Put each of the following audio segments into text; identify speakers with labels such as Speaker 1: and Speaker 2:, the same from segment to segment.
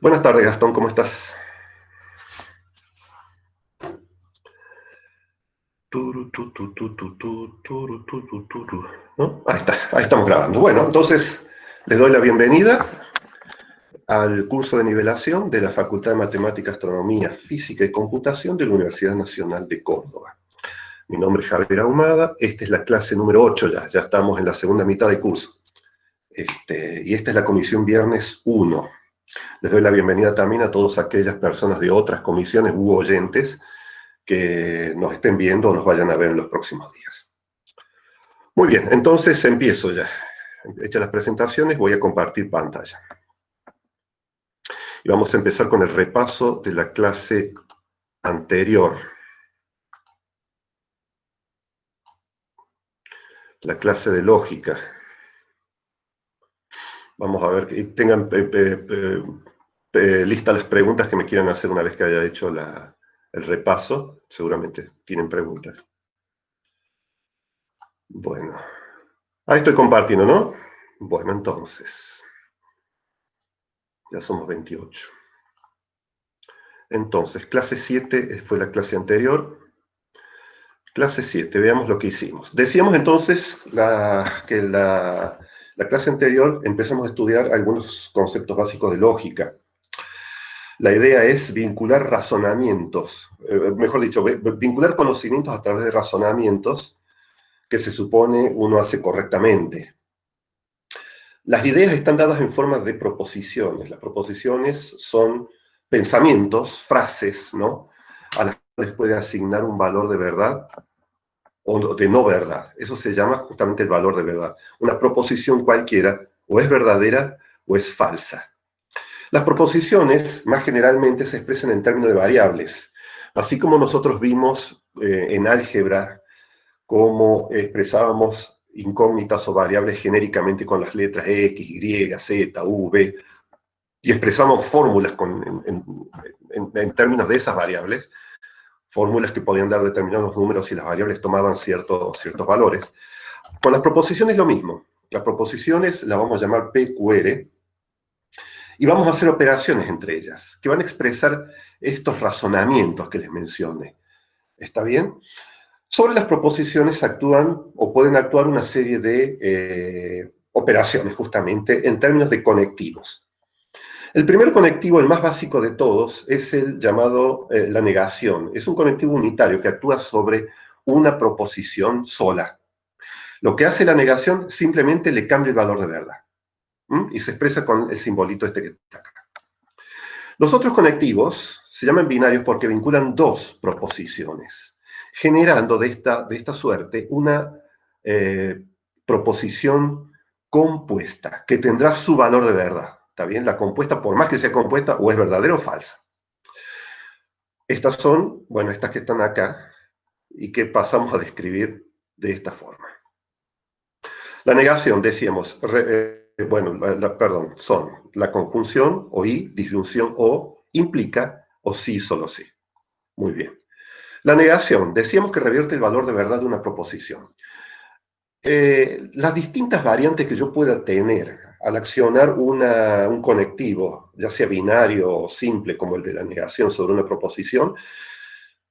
Speaker 1: Buenas tardes, Gastón, ¿cómo estás? ¿No? Ahí está, ahí estamos grabando. Bueno, entonces les doy la bienvenida al curso de nivelación de la Facultad de Matemática, Astronomía, Física y Computación de la Universidad Nacional de Córdoba. Mi nombre es Javier Ahumada, esta es la clase número 8 ya estamos en la segunda mitad del curso. Y esta es la comisión viernes 1. Les doy la bienvenida también a todas aquellas personas de otras comisiones u oyentes que nos estén viendo o nos vayan a ver en los próximos días. Muy bien, entonces empiezo ya. Hechas las presentaciones, voy a compartir pantalla. Y vamos a empezar con el repaso de la clase anterior. La clase de lógica. Vamos a ver que tengan listas las preguntas que me quieran hacer una vez que haya hecho el repaso. Seguramente tienen preguntas. Bueno, ahí estoy compartiendo, ¿no? Bueno, entonces, ya somos 28. Entonces, clase 7 fue la clase anterior. Clase 7, veamos lo que hicimos. Decíamos entonces que la clase anterior empezamos a estudiar algunos conceptos básicos de lógica. La idea es vincular razonamientos, mejor dicho, vincular conocimientos a través de razonamientos que se supone uno hace correctamente. Las ideas están dadas en forma de proposiciones. Las proposiciones son pensamientos, frases, ¿no?, a las cuales puede asignar un valor de verdad o de no verdad. Eso se llama justamente el valor de verdad. Una proposición cualquiera o es verdadera o es falsa. Las proposiciones más generalmente se expresan en términos de variables. Así como nosotros vimos en álgebra cómo expresábamos incógnitas o variables genéricamente con las letras X, Y, Z, V, y expresamos fórmulas en términos de esas variables, fórmulas que podían dar determinados números y las variables tomaban ciertos valores. Con las proposiciones lo mismo. Las proposiciones las vamos a llamar PQR y vamos a hacer operaciones entre ellas, que van a expresar estos razonamientos que les mencioné. ¿Está bien? Sobre las proposiciones actúan o pueden actuar una serie de operaciones, justamente, en términos de conectivos. El primer conectivo, el más básico de todos, es el llamado la negación. Es un conectivo unitario que actúa sobre una proposición sola. Lo que hace la negación simplemente le cambia el valor de verdad. Y se expresa con el simbolito este que está acá. Los otros conectivos se llaman binarios porque vinculan dos proposiciones, generando de esta suerte una proposición compuesta que tendrá su valor de verdad. ¿Está bien? La compuesta, por más que sea compuesta, o es verdadera o falsa. Estas son, bueno, estas que están acá y que pasamos a describir de esta forma. La negación, decíamos, perdón, son la conjunción o y, disyunción o, implica o sí, solo sí. Muy bien. La negación, decíamos que revierte el valor de verdad de una proposición. Las distintas variantes que yo pueda tener al accionar un conectivo, ya sea binario o simple como el de la negación sobre una proposición,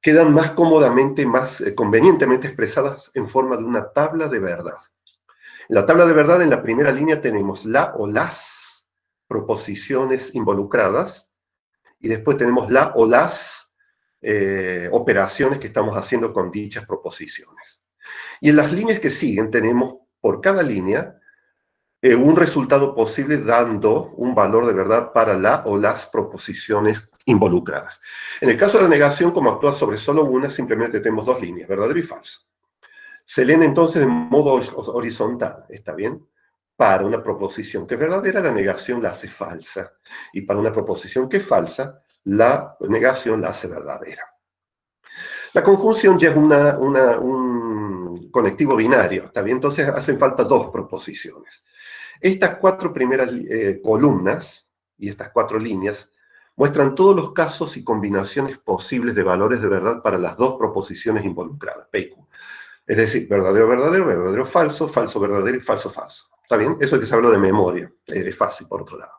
Speaker 1: quedan más cómodamente, más convenientemente expresadas en forma de una tabla de verdad. En la tabla de verdad, en la primera línea tenemos la o las proposiciones involucradas, y después tenemos la o las operaciones que estamos haciendo con dichas proposiciones. Y en las líneas que siguen tenemos por cada línea un resultado posible dando un valor de verdad para la o las proposiciones involucradas. En el caso de la negación, como actúa sobre solo una, simplemente tenemos dos líneas, verdadero y falso. Se leen entonces de modo horizontal, ¿está bien? Para una proposición que es verdadera, la negación la hace falsa. Y para una proposición que es falsa, la negación la hace verdadera. La conjunción ya es un conectivo binario, ¿está bien? Entonces hacen falta dos proposiciones. Estas cuatro primeras columnas y estas cuatro líneas muestran todos los casos y combinaciones posibles de valores de verdad para las dos proposiciones involucradas, PQ. Es decir, verdadero, verdadero, verdadero, falso, falso, verdadero y falso, falso. ¿Está bien? Eso es que se habló de memoria. Es fácil, por otro lado.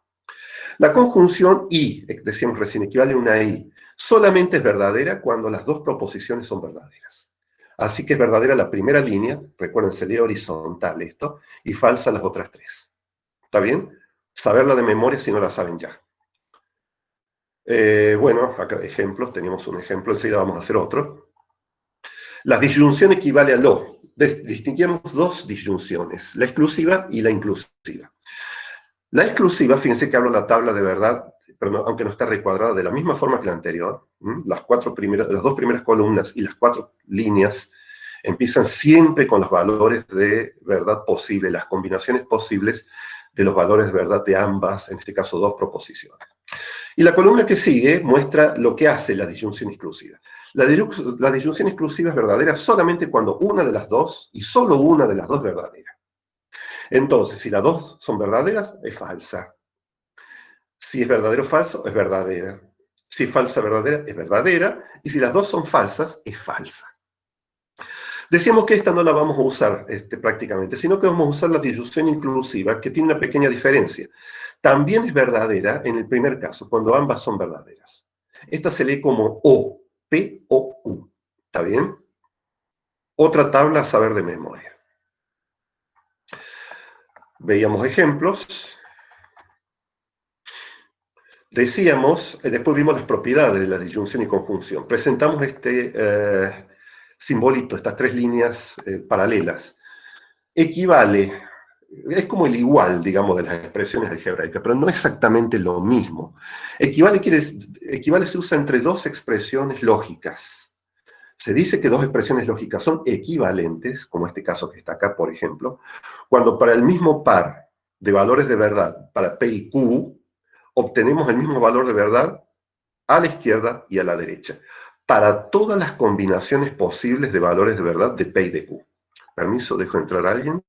Speaker 1: La conjunción y, decíamos recién, equivale a una y, solamente es verdadera cuando las dos proposiciones son verdaderas. Así que es verdadera la primera línea, recuerden, se lee horizontal esto, y falsa las otras tres. ¿Está bien? Saberla de memoria si no la saben ya. Bueno, acá ejemplos, teníamos un ejemplo, enseguida vamos a hacer otro. La disyunción equivale a lo. Distinguimos dos disyunciones, la exclusiva y la inclusiva. La exclusiva, fíjense que hablo de la tabla de verdad, pero no, aunque no está recuadrada de la misma forma que la anterior, las dos primeras columnas y las 4 líneas empiezan siempre con los valores de verdad posible, las combinaciones posibles de los valores de verdad de ambas, en este caso dos proposiciones. Y la columna que sigue muestra lo que hace la disyunción exclusiva. La disyunción exclusiva es verdadera solamente cuando una de las dos, y solo una de las dos es verdadera. Entonces, si las dos son verdaderas, es falsa. Si es verdadero o falso, es verdadera. Si es falsa verdadera, es verdadera. Y si las dos son falsas, es falsa. Decíamos que esta no la vamos a usar prácticamente, sino que vamos a usar la disyunción inclusiva, que tiene una pequeña diferencia. También es verdadera en el primer caso, cuando ambas son verdaderas. Esta se lee como O, P o U. ¿Está bien? Otra tabla a saber de memoria. Veíamos ejemplos. Decíamos, después vimos las propiedades de la disyunción y conjunción. Presentamos este simbolito, estas 3 líneas paralelas. Equivale, es como el igual, digamos, de las expresiones algebraicas, pero no exactamente lo mismo. Equivale se usa entre dos expresiones lógicas. Se dice que dos expresiones lógicas son equivalentes, como este caso que está acá, por ejemplo, cuando para el mismo par de valores de verdad, para P y Q, obtenemos el mismo valor de verdad a la izquierda y a la derecha, para todas las combinaciones posibles de valores de verdad de P y de Q. Permiso, dejo entrar a alguien.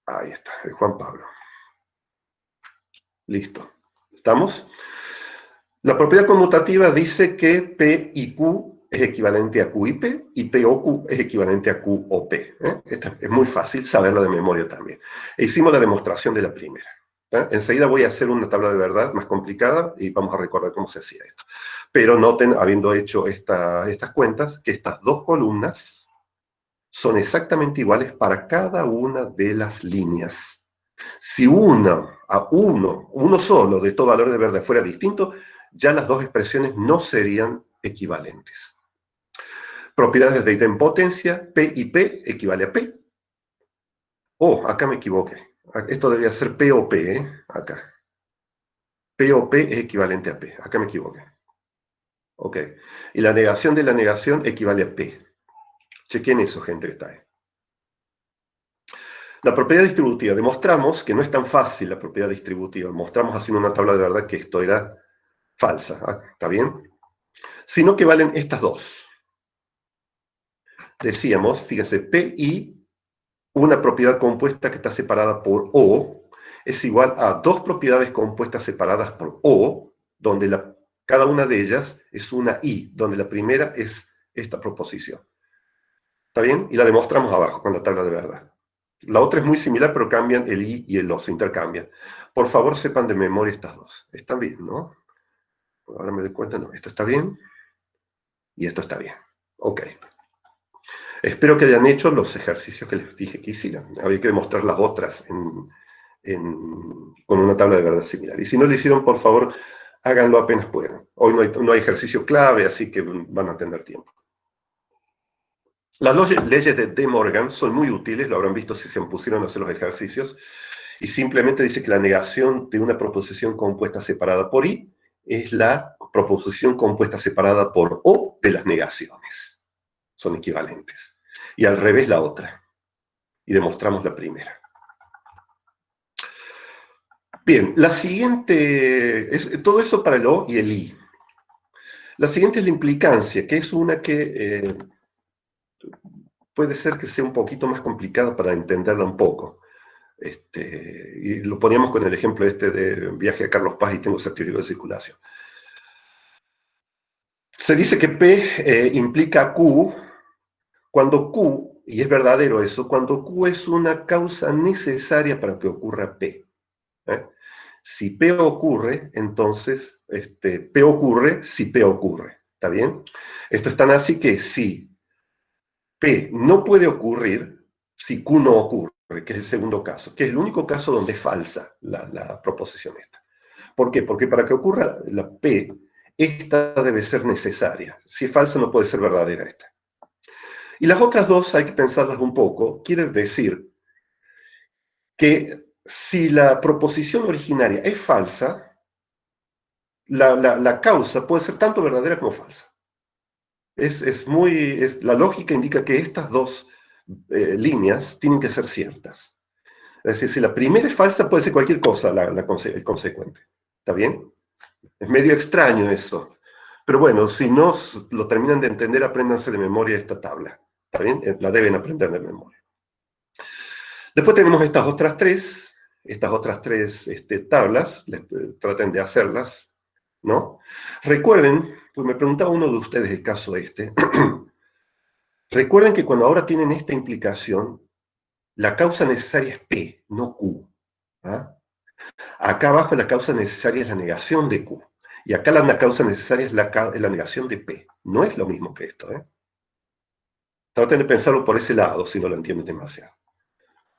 Speaker 1: Ahí está, el Juan Pablo. Listo. ¿Estamos? La propiedad conmutativa dice que P y Q es equivalente a Q y P, y P o Q es equivalente a Q o P. Esto es muy fácil saberlo de memoria también. E hicimos la demostración de la primera. Enseguida voy a hacer una tabla de verdad más complicada y vamos a recordar cómo se hacía esto. Pero noten, habiendo hecho estas cuentas, que estas dos columnas son exactamente iguales para cada una de las líneas. Si uno solo de todo valor de verdad fuera distinto, ya las dos expresiones no serían equivalentes. Propiedades de idempotencia, P y P equivale a P. Oh, acá me equivoqué. Esto debería ser P o P, acá. P o P es equivalente a P. Acá me equivoqué. Ok. Y la negación de la negación equivale a P. Chequen eso, gente, que está ahí. La propiedad distributiva. Demostramos que no es tan fácil la propiedad distributiva. Mostramos haciendo una tabla de verdad que esto era falsa. ¿Está bien? Sino que valen estas dos. Decíamos, fíjense, PI, una propiedad compuesta que está separada por O, es igual a dos propiedades compuestas separadas por O, donde cada una de ellas es una I, donde la primera es esta proposición. ¿Está bien? Y la demostramos abajo con la tabla de verdad. La otra es muy similar, pero cambian el I y el O, se intercambian. Por favor, sepan de memoria estas dos. Están bien, ¿no? Ahora me doy cuenta, no, esto está bien y esto está bien. Ok. Espero que hayan hecho los ejercicios que les dije que hicieran. Había que demostrar las otras con una tabla de verdad similar. Y si no lo hicieron, por favor, háganlo apenas puedan. Hoy no hay ejercicio clave, así que van a tener tiempo. Las leyes de De Morgan son muy útiles, lo habrán visto si se pusieron a hacer los ejercicios, y simplemente dice que la negación de una proposición compuesta separada por I es la proposición compuesta separada por O de las negaciones. Son equivalentes. Y al revés la otra. Y demostramos la primera. Bien, la siguiente, todo eso para el O y el I. La siguiente es la implicancia, que es una que puede ser que sea un poquito más complicada para entenderla un poco. Y lo poníamos con el ejemplo de viaje a Carlos Paz y tengo certificado de circulación. Se dice que P implica Q cuando Q, y es verdadero eso, cuando Q es una causa necesaria para que ocurra P. Si P ocurre, entonces P ocurre si P ocurre. ¿Está bien? Esto es tan así que si P no puede ocurrir, si Q no ocurre, que es el segundo caso, que es el único caso donde es falsa la proposición esta. ¿Por qué? Porque para que ocurra la P, esta debe ser necesaria. Si es falsa, no puede ser verdadera esta. Y las otras dos hay que pensarlas un poco. Quiere decir que si la proposición originaria es falsa, la causa puede ser tanto verdadera como falsa. La lógica indica que estas dos líneas tienen que ser ciertas. Es decir, si la primera es falsa, puede ser cualquier cosa el consecuente. ¿Está bien? Es medio extraño eso. Pero bueno, si no lo terminan de entender, apréndanse de memoria esta tabla. ¿Está bien? La deben aprender de memoria. Después tenemos estas otras tres tablas, traten de hacerlas, ¿no? Recuerden, pues me preguntaba uno de ustedes el caso recuerden que cuando ahora tienen esta implicación, la causa necesaria es P, no Q. ¿Ah? Acá abajo la causa necesaria es la negación de Q. Y acá la causa necesaria es la negación de P. No es lo mismo que esto, ¿eh? Traten de pensarlo por ese lado, si no lo entienden demasiado.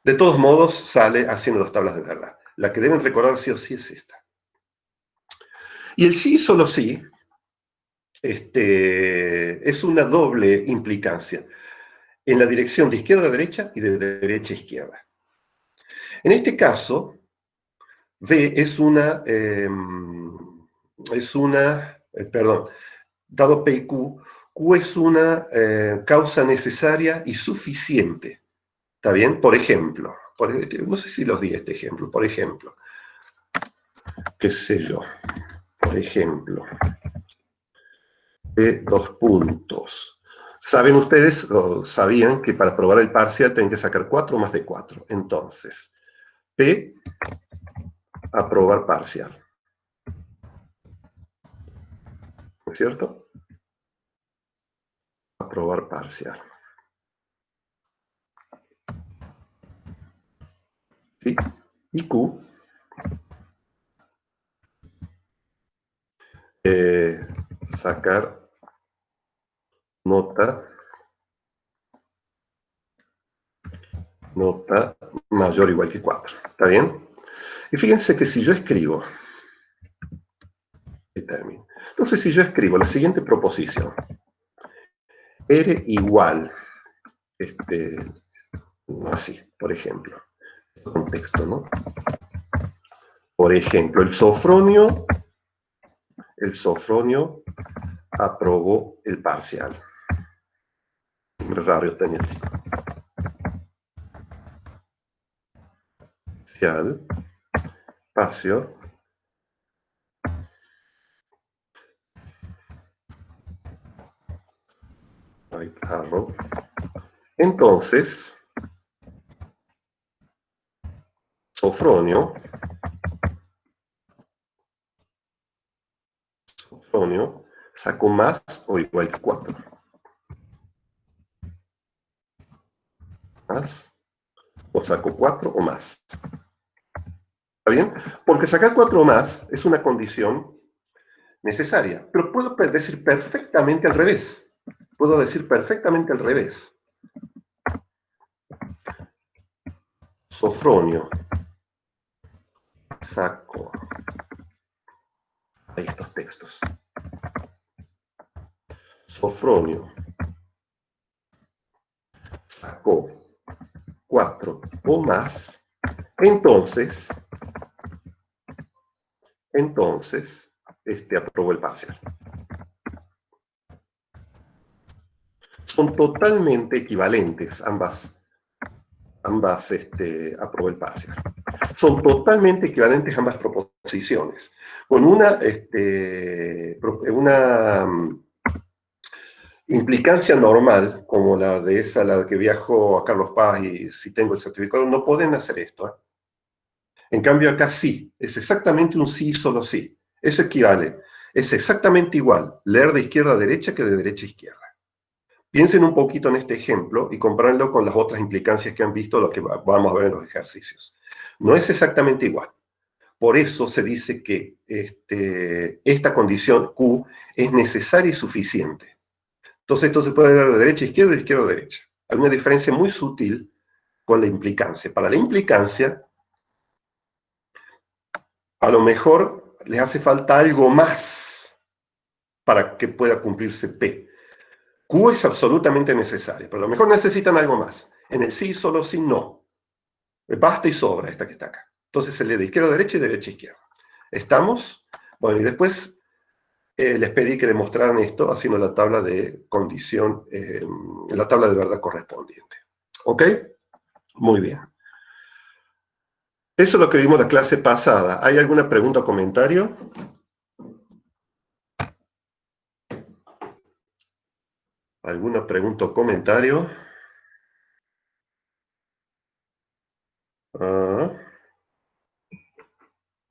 Speaker 1: De todos modos, sale haciendo las tablas de verdad. La que deben recordar sí o sí es esta. Y el sí, solo sí, es una doble implicancia. En la dirección de izquierda a derecha y de derecha a izquierda. En este caso, B perdón, dado P y Q, Q es una causa necesaria y suficiente. ¿Está bien? Por ejemplo, no sé si los di este ejemplo, por ejemplo, qué sé yo, por ejemplo, P dos puntos. Saben ustedes, o sabían, que para probar el parcial tienen que sacar 4 más de 4. Entonces, P, aprobar parcial. ¿No es cierto? Aprobar parcial. ¿Sí? Y Q, sacar nota mayor o igual que 4. ¿Está bien? Y fíjense que si yo escribo, entonces si yo escribo la siguiente proposición, R igual, así, por ejemplo, contexto, ¿no? Por ejemplo, el Sofronio aprobó el parcial. Raro tenía. Parcial, espacio, right arrow. Entonces, Sofronio sacó más o igual que 4. Más, o sacó 4 o más. ¿Está bien? Porque sacar 4 o más es una condición necesaria, pero puedo decir perfectamente al revés. Puedo decir perfectamente al revés. Sofronio sacó ahí estos textos. Sofronio sacó 4 o más, entonces aprobó el parcial. Son totalmente equivalentes ambas aprobó el parcial. Son totalmente equivalentes ambas proposiciones. Con una implicancia normal, como la que viajo a Carlos Paz y si tengo el certificado, no pueden hacer esto. ¿Eh? En cambio acá sí, es exactamente un sí y solo sí. Eso equivale. Es exactamente igual leer de izquierda a derecha que de derecha a izquierda. Piensen un poquito en este ejemplo y compárenlo con las otras implicancias que han visto, lo que vamos a ver en los ejercicios. No es exactamente igual. Por eso se dice que esta condición Q es necesaria y suficiente. Entonces esto se puede dar de derecha a izquierda, de izquierda a derecha. Hay una diferencia muy sutil con la implicancia. Para la implicancia, a lo mejor les hace falta algo más para que pueda cumplirse P. Q es absolutamente necesario, pero a lo mejor necesitan algo más. En el sí, solo sí, no. Basta y sobra esta que está acá. Entonces se lee de izquierda a derecha y derecha a izquierda. ¿Estamos? Bueno, y después les pedí que demostraran esto haciendo la tabla de condición, la tabla de verdad correspondiente. ¿Ok? Muy bien. Eso es lo que vimos la clase pasada. ¿Hay alguna pregunta o comentario? ¿Alguna pregunta o comentario?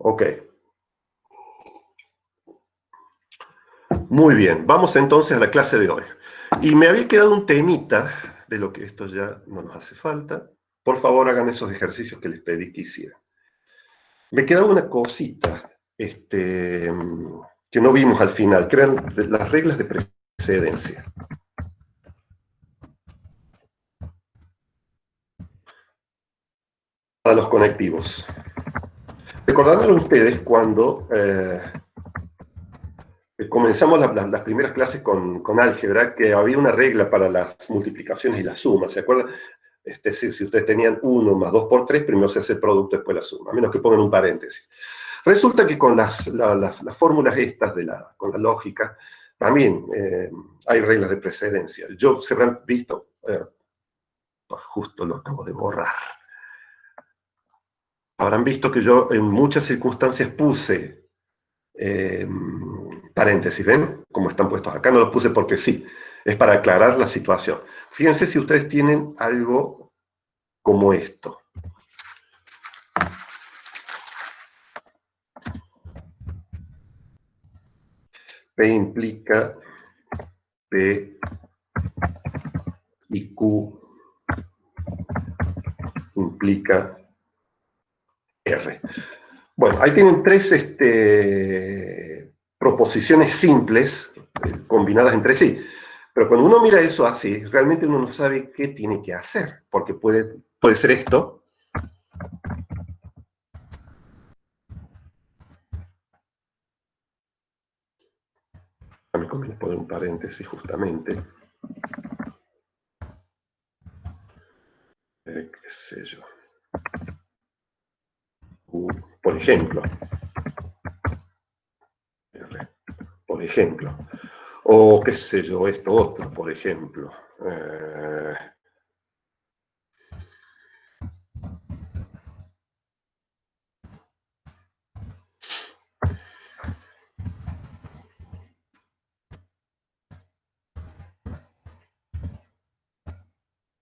Speaker 1: Ok. Muy bien, vamos entonces a la clase de hoy. Y me había quedado un temita, de lo que esto ya no nos hace falta. Por favor, hagan esos ejercicios que les pedí que hicieran. Me quedaba una cosita que no vimos al final, que eran las reglas de precedencia. Para los conectivos. Recordarán ustedes cuando comenzamos las primeras clases con álgebra, que había una regla para las multiplicaciones y las sumas, ¿se acuerdan? Es decir, si ustedes tenían 1 más 2 por 3, primero se hace el producto, después la suma, a menos que pongan un paréntesis. Resulta que con las fórmulas estas, con la lógica, también hay reglas de precedencia. Se habrán visto, justo lo acabo de borrar. Habrán visto que yo en muchas circunstancias puse paréntesis, ¿ven? Como están puestos acá, no los puse porque sí, es para aclarar la situación. Fíjense si ustedes tienen algo como esto. P implica P y Q implica R. Bueno, ahí tienen tres proposiciones simples combinadas entre sí. Pero cuando uno mira eso así, realmente uno no sabe qué tiene que hacer, porque puede ser esto. A mí conviene poner un paréntesis justamente. Qué sé yo. Por ejemplo. Por ejemplo. O qué sé yo, esto otro, por ejemplo.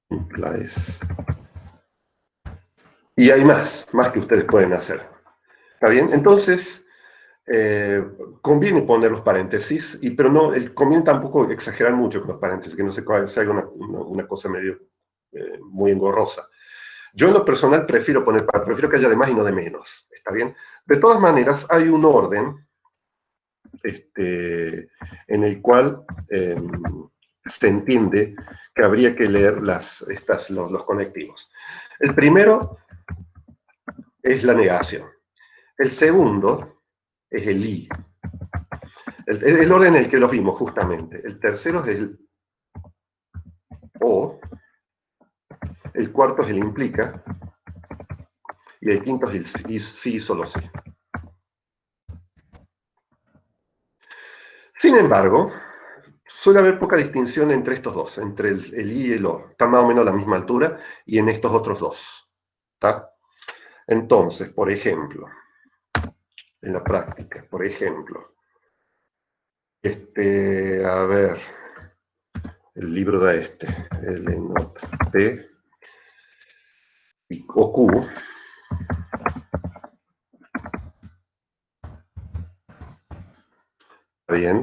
Speaker 1: Implies. Y hay más que ustedes pueden hacer. ¿Está bien? Entonces, conviene poner los paréntesis, pero no, conviene tampoco exagerar mucho con los paréntesis, que no se haga una cosa medio muy engorrosa. Yo en lo personal prefiero prefiero que haya de más y no de menos, ¿está bien? De todas maneras, hay un orden en el cual se entiende que habría que leer los conectivos. El primero es la negación. El segundo es el i. El orden en el que los vimos, justamente. El tercero es el o. El cuarto es el implica. Y el quinto es el sí, solo sí. Sin embargo, suele haber poca distinción entre estos dos, entre el i y el o. Están más o menos a la misma altura, y en estos otros dos. ¿Está? Entonces, por ejemplo, en la práctica, por ejemplo, a ver, el libro da el not P o Q. Bien,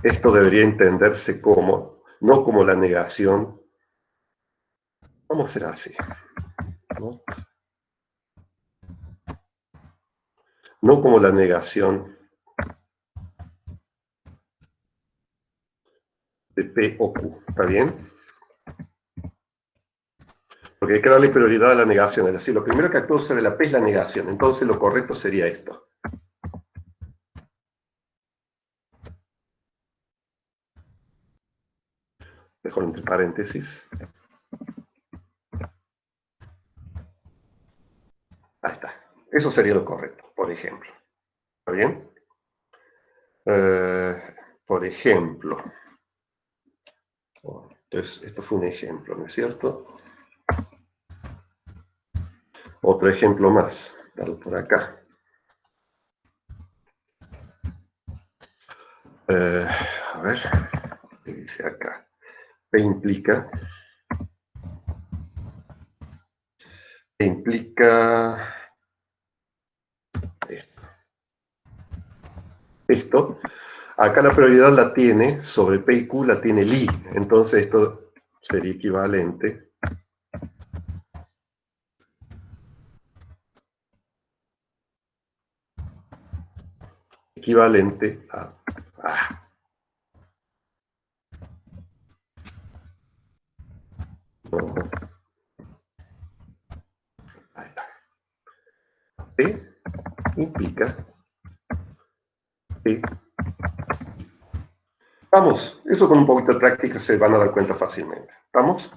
Speaker 1: esto debería entenderse como, no como la negación. Vamos a hacer así, ¿no? no como la negación de P o Q, ¿está bien? Porque hay que darle prioridad a la negación, es decir, lo primero que actúa sobre la P es la negación, entonces lo correcto sería esto. Mejor entre paréntesis. Ahí está. Eso sería lo correcto, por ejemplo. ¿Está bien? Por ejemplo. Entonces, esto fue un ejemplo, ¿no es cierto? Otro ejemplo más, dado por acá. A ver, ¿qué dice acá? P implica esto. Acá la prioridad la tiene, sobre P y Q la tiene Li. Entonces esto sería equivalente a... No. Ahí está. P implica P. Vamos, eso con un poquito de práctica se van a dar cuenta fácilmente. ¿Vamos?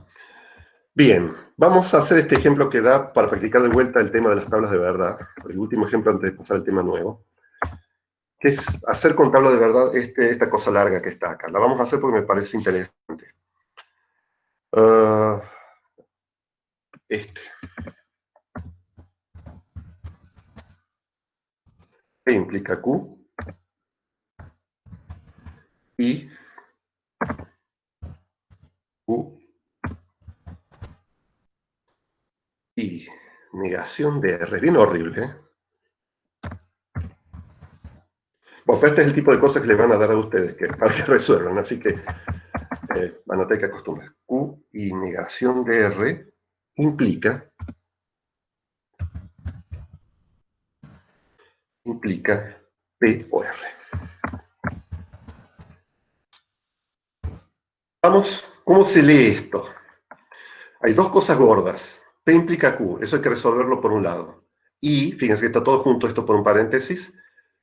Speaker 1: Bien, vamos a hacer este ejemplo que da para practicar de vuelta el tema de las tablas de verdad. El último ejemplo antes de pasar al tema nuevo. Que es hacer con tabla de verdad esta cosa larga que está acá. La vamos a hacer porque me parece interesante. P implica Q. Y Q. Y negación de R. Bien horrible, ¿eh? Bueno, pero este es el tipo de cosas que les van a dar a ustedes para que resuelvan, así que van a tener que acostumbrar. Q y negación de R implica P o R. Vamos, ¿cómo se lee esto? Hay dos cosas gordas. P implica Q, eso hay que resolverlo por un lado. Y, fíjense que está todo junto, esto por un paréntesis,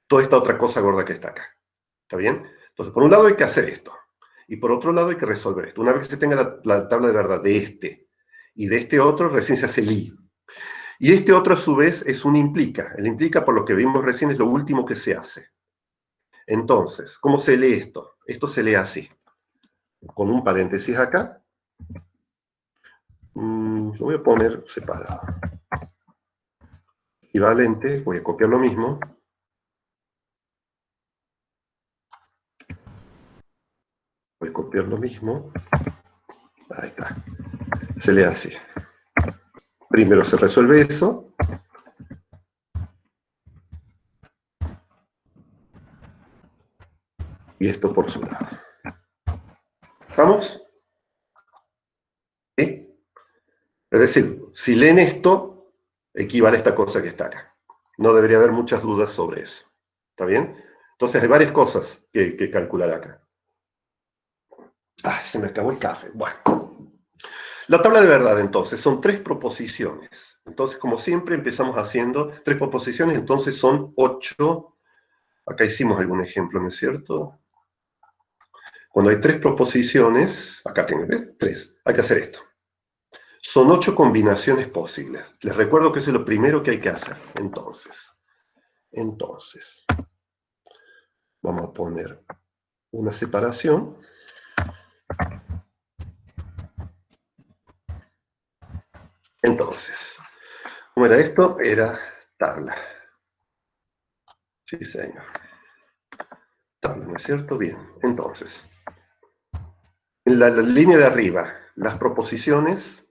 Speaker 1: toda esta otra cosa gorda que está acá. ¿Está bien? Entonces, por un lado hay que hacer esto. Y por otro lado hay que resolver esto. Una vez que se tenga la tabla de verdad de este y de este otro, recién se hace el I. Y este otro, a su vez, es un implica. El implica, por lo que vimos recién, es lo último que se hace. Entonces, ¿cómo se lee esto? Esto se lee así. Con un paréntesis acá. Lo voy a poner separado. Equivalente, voy a copiar lo mismo. Voy a copiar lo mismo. Ahí está. Se lee así. Primero se resuelve eso. Y esto por su lado. ¿Vamos? ¿Sí? Es decir, si leen esto, equivale a esta cosa que está acá. No debería haber muchas dudas sobre eso. ¿Está bien? Entonces hay varias cosas que calcular acá. Se me acabó el café. Bueno. La tabla de verdad, entonces, son 3 proposiciones. Entonces, como siempre, empezamos haciendo 3 proposiciones, entonces son 8. Acá hicimos algún ejemplo, ¿no es cierto? Cuando hay 3 proposiciones, acá tienen 3, hay que hacer esto. Son 8 combinaciones posibles. Les recuerdo que eso es lo primero que hay que hacer. Entonces, vamos a poner una separación. Entonces, ¿cómo era esto? Era tabla. Sí, señor. Tabla, ¿no es cierto? Bien. Entonces, en la línea de arriba, las proposiciones,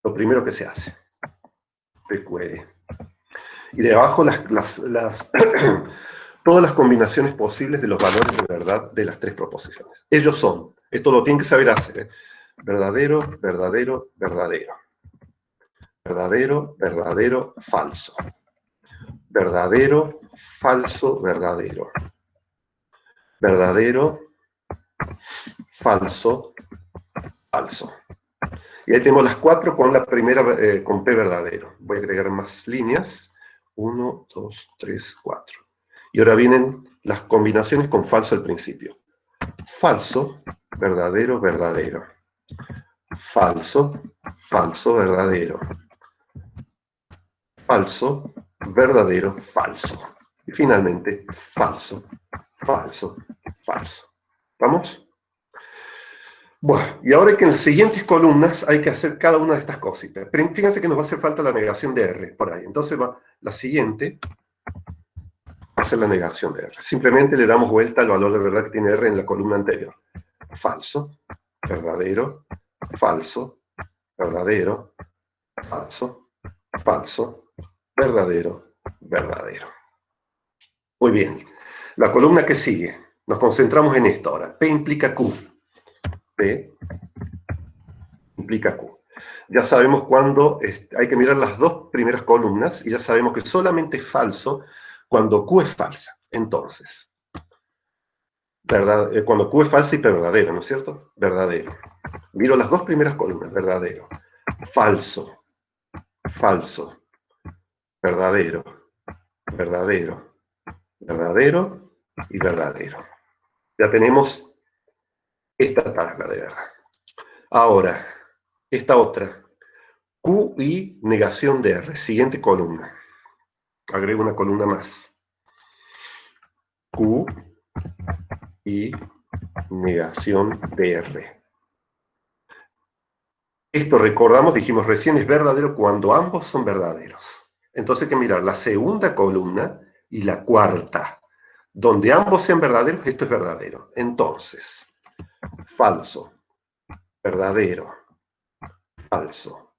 Speaker 1: lo primero que se hace. PQR. Y de abajo todas las combinaciones posibles de los valores de verdad de las 3 proposiciones. Ellos son, esto lo tienen que saber hacer, ¿eh? Verdadero, verdadero, verdadero. Verdadero, verdadero, falso. verdadero, falso, verdadero. Verdadero, falso, falso. Y ahí tenemos las 4 con la primera, con P verdadero. Voy a agregar más líneas. 1, 2, 3, 4. Y ahora vienen las combinaciones con falso al principio. Falso, verdadero, verdadero. Falso, falso, verdadero. Falso, verdadero, falso. Y finalmente, falso, falso, falso. ¿Vamos? Bueno, y ahora que en las siguientes columnas hay que hacer cada una de estas cositas. Pero fíjense que nos va a hacer falta la negación de R por ahí. Entonces la siguiente va a ser la negación de R. Simplemente le damos vuelta al valor de verdad que tiene R en la columna anterior. Falso, verdadero, falso, verdadero, falso, falso, verdadero, verdadero. Muy bien. La columna que sigue. Nos concentramos en esto ahora. P implica Q. P implica Q. Ya sabemos cuándo hay que mirar las dos primeras columnas y ya sabemos que solamente es falso cuando Q es falsa. Entonces, cuando Q es falsa y P verdadera, ¿no es cierto? Verdadero. Miro las dos primeras columnas. Verdadero. Falso. Falso. Verdadero. Verdadero. Verdadero y verdadero. Ya tenemos esta tabla de verdad. Ahora, esta otra. Q y negación de R. Siguiente columna. Agrego una columna más. Q y negación de R. Esto recordamos, dijimos recién, es verdadero cuando ambos son verdaderos. Entonces hay que mirar la segunda columna y la cuarta. Donde ambos sean verdaderos, esto es verdadero. Entonces, falso, verdadero, falso,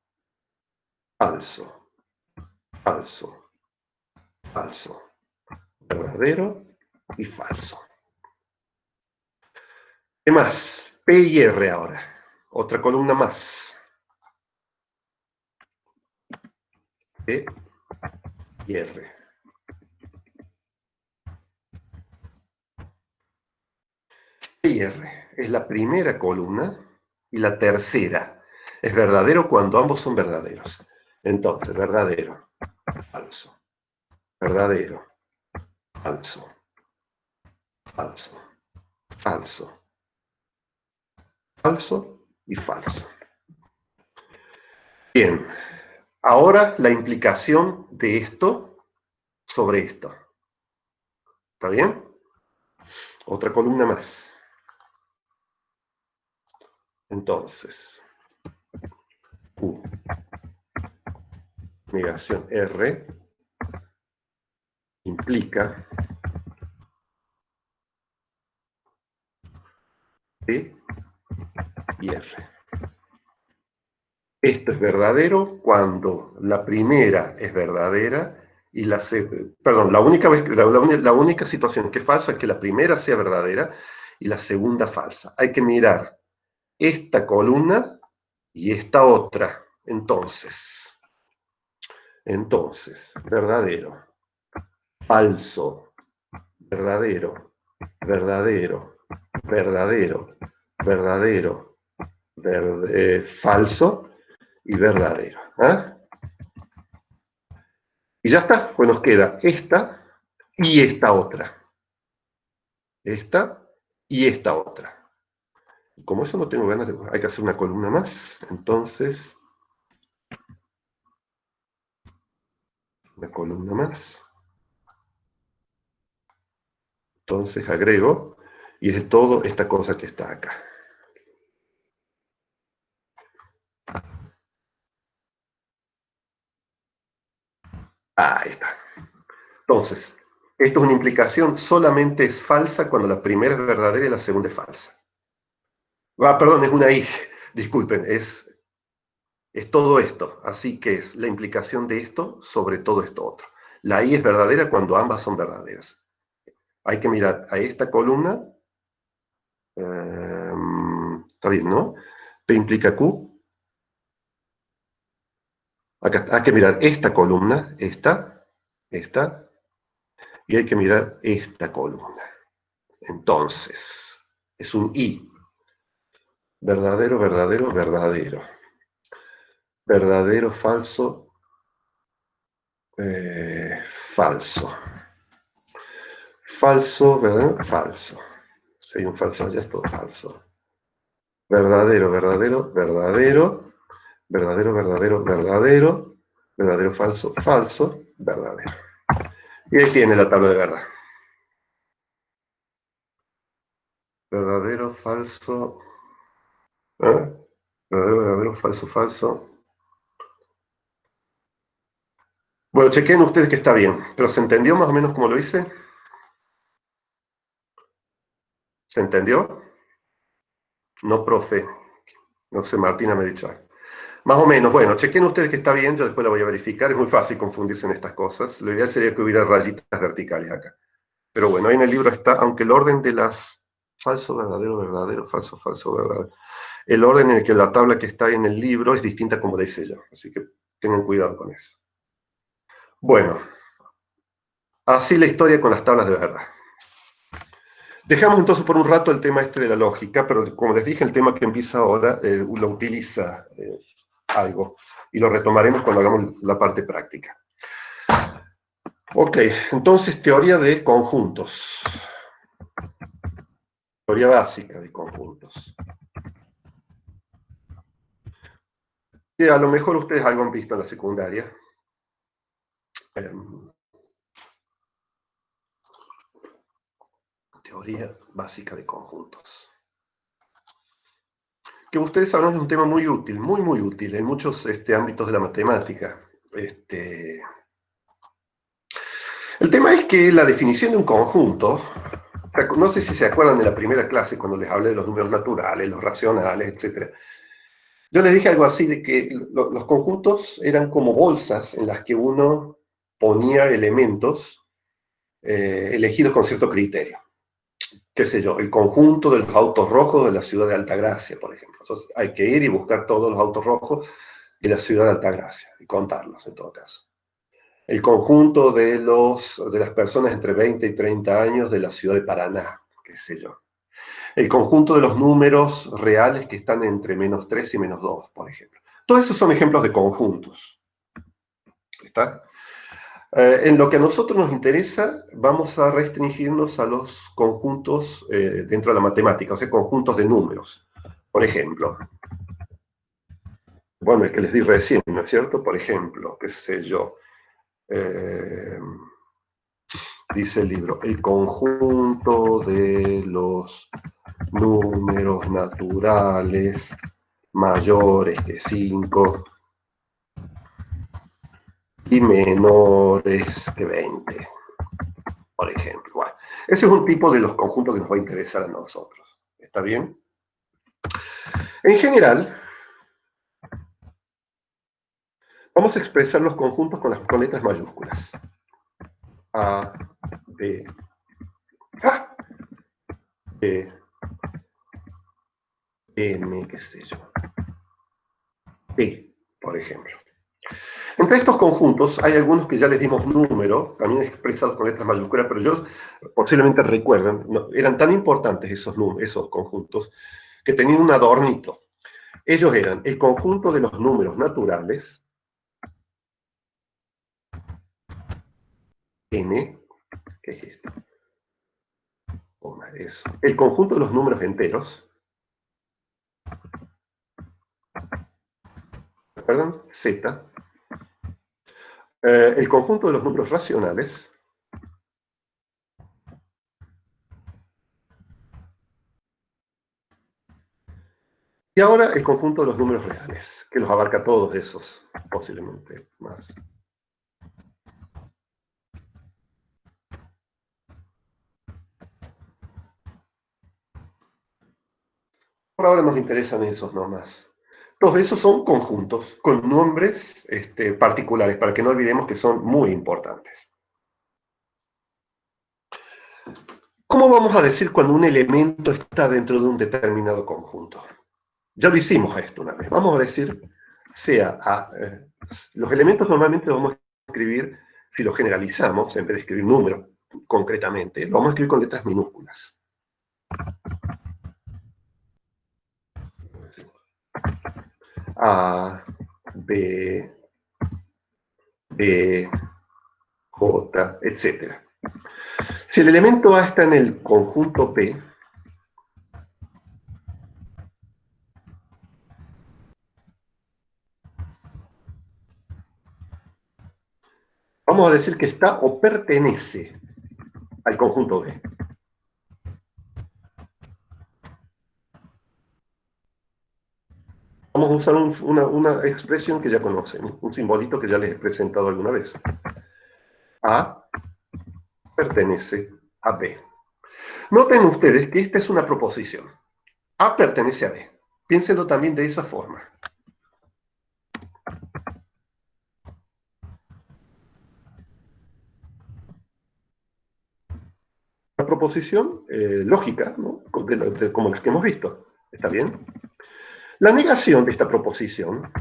Speaker 1: falso, falso, falso, verdadero y falso. ¿Qué más? P y R ahora. Otra columna más. P y R. P y R es la primera columna y la tercera. Es verdadero cuando ambos son verdaderos. Entonces, verdadero, falso, verdadero, falso, falso, falso, falso y falso. Bien, ahora la implicación de esto sobre esto. ¿Está bien? Otra columna más. Entonces, Q, negación R, implica P y R. Esto es verdadero cuando la primera es verdadera y la única situación que es falsa es que la primera sea verdadera y la segunda falsa. Hay que mirar esta columna y esta otra. Entonces, verdadero, falso, verdadero, verdadero, verdadero, verdadero, falso y verdadero. ¿Ah? Y ya está, pues nos queda esta y esta otra. Esta y esta otra. Y como eso no tengo ganas de... Hay que hacer una columna más. Entonces, una columna más. Entonces agrego, y es todo esta cosa que está acá. Ahí está. Entonces, esto es una implicación, solamente es falsa cuando la primera es verdadera y la segunda es falsa. Perdón, es una I, disculpen, es todo esto. Así que es la implicación de esto sobre todo esto otro. La I es verdadera cuando ambas son verdaderas. Hay que mirar a esta columna. Está bien, ¿no? P implica Q. Acá hay que mirar esta columna, esta, Y hay que mirar esta columna. Entonces, es un I. Verdadero, verdadero, verdadero. Verdadero, falso, falso. Falso, ¿verdad? Falso. Si hay un falso allá, es todo falso. Verdadero, verdadero, verdadero. Verdadero, verdadero, verdadero. Verdadero, falso, falso, verdadero. Y ahí tiene la tabla de verdad. Verdadero, falso. ¿Eh? Verdadero, verdadero, falso, falso. Bueno, chequen ustedes que está bien. ¿Pero se entendió más o menos cómo lo hice? ¿Se entendió? No, profe. No sé, Martina me ha dicho. Más o menos, bueno, chequen ustedes que está bien, yo después lo voy a verificar. Es muy fácil confundirse en estas cosas. Lo ideal sería que hubiera rayitas verticales acá. Pero bueno, ahí en el libro está, aunque el orden de las falso, verdadero, verdadero, falso, falso, verdadero. El orden en el que la tabla que está ahí en el libro es distinta como la hice yo. Así que tengan cuidado con eso. Bueno, así la historia con las tablas de verdad. Dejamos entonces por un rato el tema este de la lógica, pero como les dije, el tema que empieza ahora lo utiliza algo, y lo retomaremos cuando hagamos la parte práctica. Ok, entonces teoría de conjuntos. Teoría básica de conjuntos. Que a lo mejor ustedes algo han visto en la secundaria. Teoría básica de conjuntos. Que ustedes sabrán es un tema muy útil, muy, muy útil en muchos ámbitos de la matemática. El tema es que la definición de un conjunto, no sé si se acuerdan de la primera clase cuando les hablé de los números naturales, los racionales, etc. Yo les dije algo así de que los conjuntos eran como bolsas en las que uno ponía elementos elegidos con cierto criterio. Qué sé yo, el conjunto de los autos rojos de la ciudad de Altagracia, por ejemplo. Entonces hay que ir y buscar todos los autos rojos de la ciudad de Altagracia y contarlos en todo caso. El conjunto de las personas entre 20 y 30 años de la ciudad de Paraná, qué sé yo. El conjunto de los números reales que están entre -3 y -2, por ejemplo. Todos esos son ejemplos de conjuntos. ¿Está? En lo que a nosotros nos interesa, vamos a restringirnos a los conjuntos dentro de la matemática, o sea, conjuntos de números. Por ejemplo, bueno, el que les di recién, ¿no es cierto? Por ejemplo, qué sé yo, dice el libro, el conjunto de los números naturales mayores que 5 y menores que 20, por ejemplo. Bueno, ese es un tipo de los conjuntos que nos va a interesar a nosotros. ¿Está bien? En general, vamos a expresar los conjuntos con letras mayúsculas. A, B, A, B, M, qué sé yo. P, por ejemplo. Entre estos conjuntos hay algunos que ya les dimos número, también expresados con letras mayúsculas, pero ellos posiblemente recuerdan, no, eran tan importantes esos conjuntos que tenían un adornito. Ellos eran el conjunto de los números naturales, n, ¿qué es esto? Eso. El conjunto de los números enteros, perdón, z. El conjunto de los números racionales, y ahora el conjunto de los números reales, que los abarca todos esos, posiblemente más. Por ahora nos interesan esos nomás. Todos esos son conjuntos con nombres particulares, para que no olvidemos que son muy importantes. ¿Cómo vamos a decir cuando un elemento está dentro de un determinado conjunto? Ya lo hicimos esto una vez. Vamos a decir, los elementos normalmente vamos a escribir, si los generalizamos, en vez de escribir números concretamente, lo vamos a escribir con letras minúsculas. A, B, B, J, etc. Si el elemento A está en el conjunto P, vamos a decir que está o pertenece al conjunto B. Vamos a usar una expresión que ya conocen, un simbolito que ya les he presentado alguna vez. A pertenece a B. Noten ustedes que esta es una proposición. A pertenece a B. Piénsenlo también de esa forma. Una proposición lógica, ¿no? Como las que hemos visto. ¿Está bien? La negación de esta proposición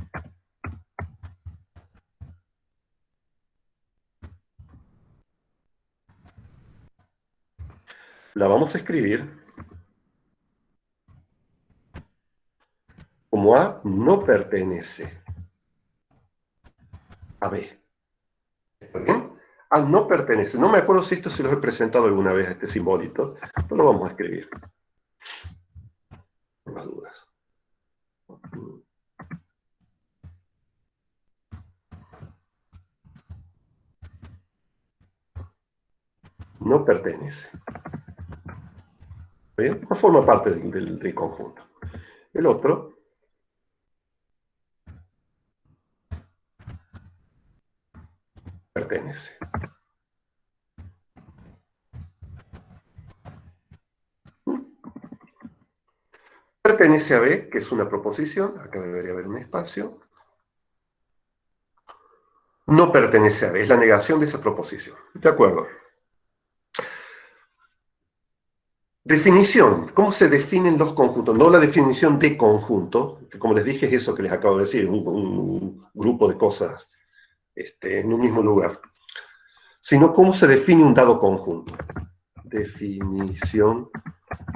Speaker 1: la vamos a escribir como A no pertenece a B. ¿Está bien? A no pertenece. No me acuerdo si esto se los he presentado alguna vez, este simbolito, pero lo vamos a escribir. Por las dudas. No pertenece. ¿Bien? No forma parte del conjunto. El otro pertenece. Pertenece a B, que es una proposición. Acá debería haber un espacio. No pertenece a B, es la negación de esa proposición. ¿De acuerdo? Definición. ¿Cómo se definen los conjuntos? No la definición de conjunto, que como les dije es eso que les acabo de decir, un grupo de cosas en un mismo lugar. Sino cómo se define un dado conjunto. Definición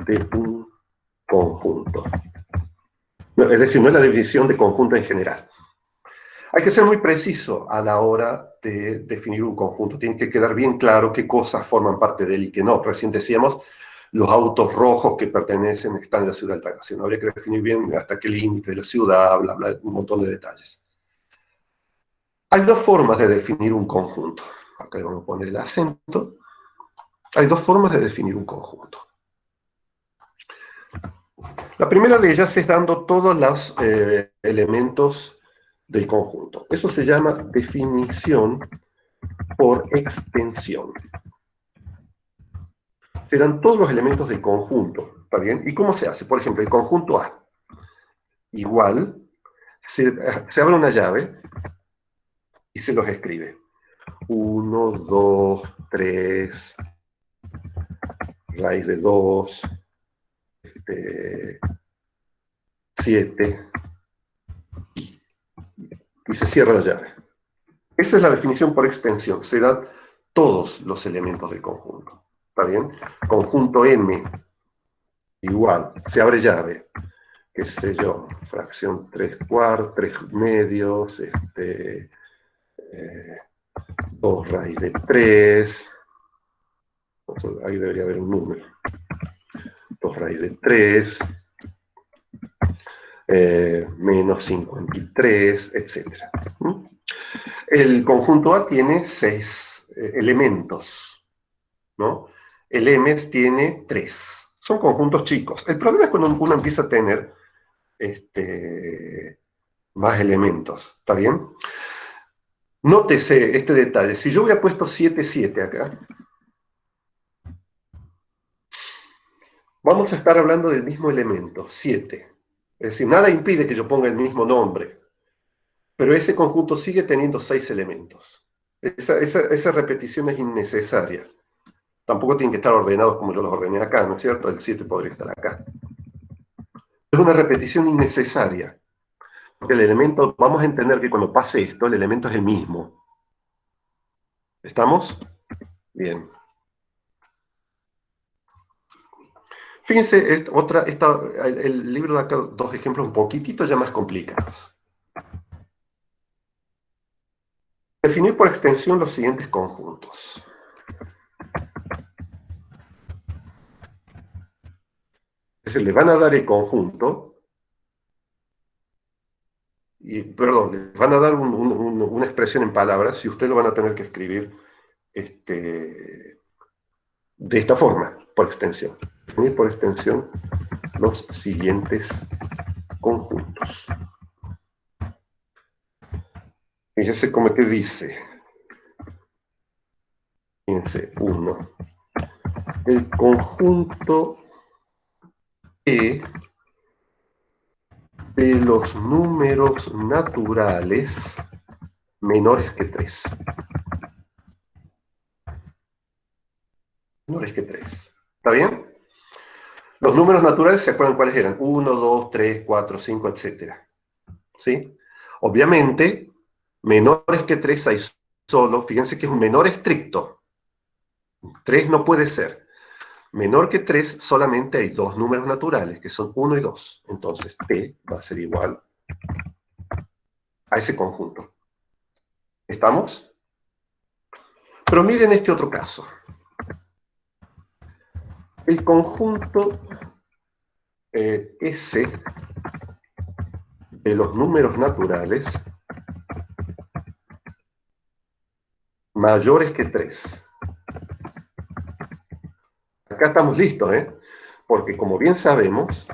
Speaker 1: de un conjunto. No, es decir, no es la definición de conjunto en general. Hay que ser muy preciso a la hora de definir un conjunto. Tiene que quedar bien claro qué cosas forman parte de él y qué no. Recién decíamos los autos rojos que pertenecen, están en la ciudad de Altagracia. No habría que definir bien hasta qué límite de la ciudad, bla, bla, un montón de detalles. Hay dos formas de definir un conjunto. Acá le vamos a poner el acento. Hay dos formas de definir un conjunto. La primera de ellas es dando todos los elementos del conjunto. Eso se llama definición por extensión. Se dan todos los elementos del conjunto, ¿está bien? ¿Y cómo se hace? Por ejemplo, el conjunto A. Igual, se abre una llave y se los escribe. 1, 2, 3, raíz de 2, 7, y se cierra la llave. Esa es la definición por extensión. Se dan todos los elementos del conjunto. ¿Está bien? Conjunto M igual, se abre llave, qué sé yo, fracción 3/4, 3/2, 2 raíz de 3, ahí debería haber un número, 2 raíz de 3, menos 53, etc. El conjunto A tiene 6 elementos, ¿no? El M tiene 3. Son conjuntos chicos. El problema es cuando uno empieza a tener más elementos, ¿está bien? Nótese este detalle. Si yo hubiera puesto 7, 7 acá, vamos a estar hablando del mismo elemento, 7. Es decir, nada impide que yo ponga el mismo nombre, pero ese conjunto sigue teniendo 6 elementos. Esa repetición es innecesaria. Tampoco tienen que estar ordenados como yo los ordené acá, ¿no es cierto? El 7 podría estar acá. Es una repetición innecesaria. Porque el elemento, vamos a entender que cuando pase esto, el elemento es el mismo. ¿Estamos? Bien. Fíjense, el libro da acá dos ejemplos un poquitito ya más complicados. Definir por extensión los siguientes conjuntos. Es decir, le van a dar el conjunto, perdón, les van a dar una expresión en palabras y ustedes lo van a tener que escribir de esta forma, por extensión. Definir por extensión los siguientes conjuntos. Fíjense cómo que dice. Fíjense, 1. El conjunto E de los números naturales menores que 3. Menores que 3. ¿Está bien? Los números naturales, ¿se acuerdan cuáles eran? 1, 2, 3, 4, 5, etc. ¿Sí? Obviamente, menores que 3 hay solo, fíjense que es un menor estricto. 3 no puede ser. Menor que 3 solamente hay dos números naturales, que son 1 y 2. Entonces, T va a ser igual a ese conjunto. ¿Estamos? Pero miren este otro caso. El conjunto S de los números naturales mayores que 3. Acá estamos listos, ¿eh? Porque como bien sabemos,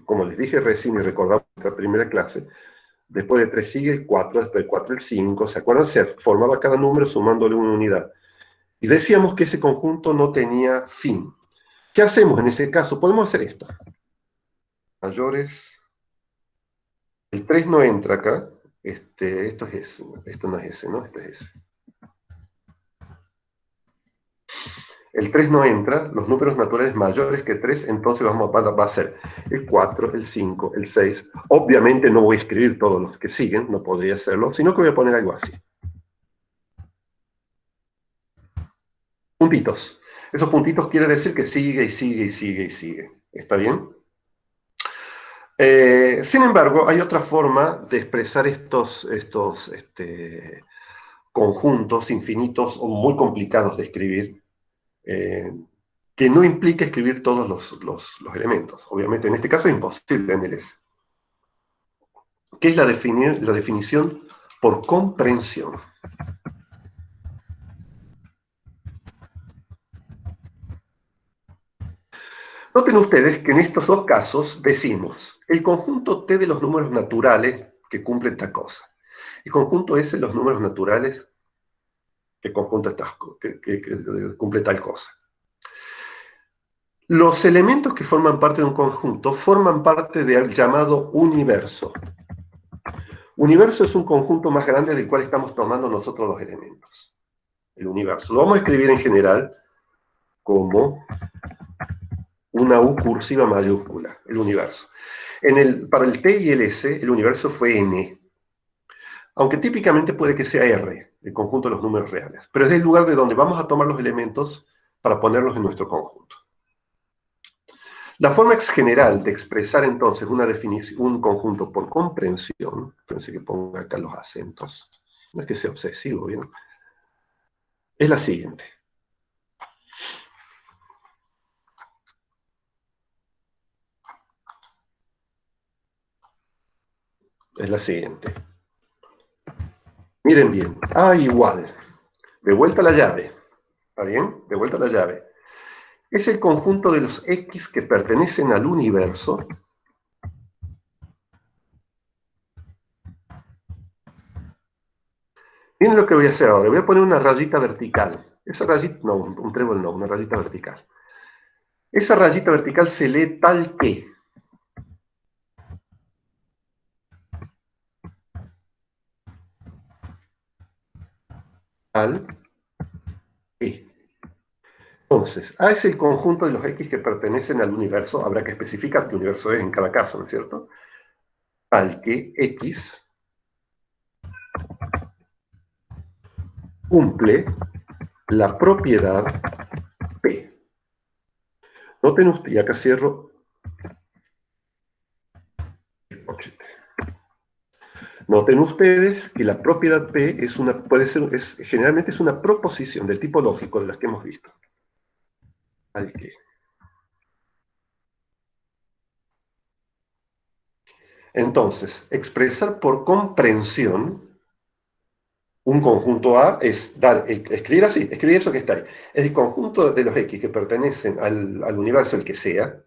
Speaker 1: como les dije recién y recordamos en nuestra primera clase, después de 3 sigue el 4, después del 4 el 5, ¿se acuerdan? Se formaba cada número sumándole una unidad. Y decíamos que ese conjunto no tenía fin. ¿Qué hacemos en ese caso? Podemos hacer esto. Mayores. El 3 no entra acá. Esto es S. Esto no es S, ¿no? Esto es S. El 3 no entra, los números naturales mayores que 3, entonces va a ser el 4, el 5, el 6. Obviamente no voy a escribir todos los que siguen, no podría hacerlo, sino que voy a poner algo así. Puntitos. Esos puntitos quiere decir que sigue y sigue y sigue y sigue. ¿Está bien? Sin embargo, hay otra forma de expresar estos conjuntos infinitos o muy complicados de escribir, que no implica escribir todos los elementos. Obviamente, en este caso es imposible en el S. ¿Qué es la definición por comprensión? Noten ustedes que en estos dos casos decimos el conjunto T de los números naturales que cumplen tal cosa. El conjunto S de los números naturales que cumple tal cosa. Los elementos que forman parte de un conjunto forman parte del llamado universo. Universo es un conjunto más grande del cual estamos tomando nosotros los elementos. El universo. Lo vamos a escribir en general como una U cursiva mayúscula, el universo. Para el T y el S, el universo fue N. Aunque típicamente puede que sea R, el conjunto de los números reales. Pero es el lugar de donde vamos a tomar los elementos para ponerlos en nuestro conjunto. La forma general de expresar entonces un conjunto por comprensión, pensé que ponga acá los acentos, no es que sea obsesivo, ¿bien? Es la siguiente. Es la siguiente. Miren bien, A igual, de vuelta a la llave, ¿está bien? De vuelta a la llave. Es el conjunto de los X que pertenecen al universo Miren lo que voy a hacer ahora. Voy a poner una rayita vertical. Esa rayita, no, un trébol no, una rayita vertical. Esa rayita vertical se lee tal que. Tal que. Entonces, A es el conjunto de los X que pertenecen al universo. Habrá que especificar qué universo es en cada caso, ¿no es cierto? Tal que X cumple la propiedad P. Noten ustedes, y acá cierro el pochete. Noten ustedes que la propiedad P es una, puede ser, generalmente es una proposición del tipo lógico de las que hemos visto. Al que. Entonces, expresar por comprensión un conjunto A es escribir así, escribir eso que está ahí. Es el conjunto de los X que pertenecen al universo, el que sea,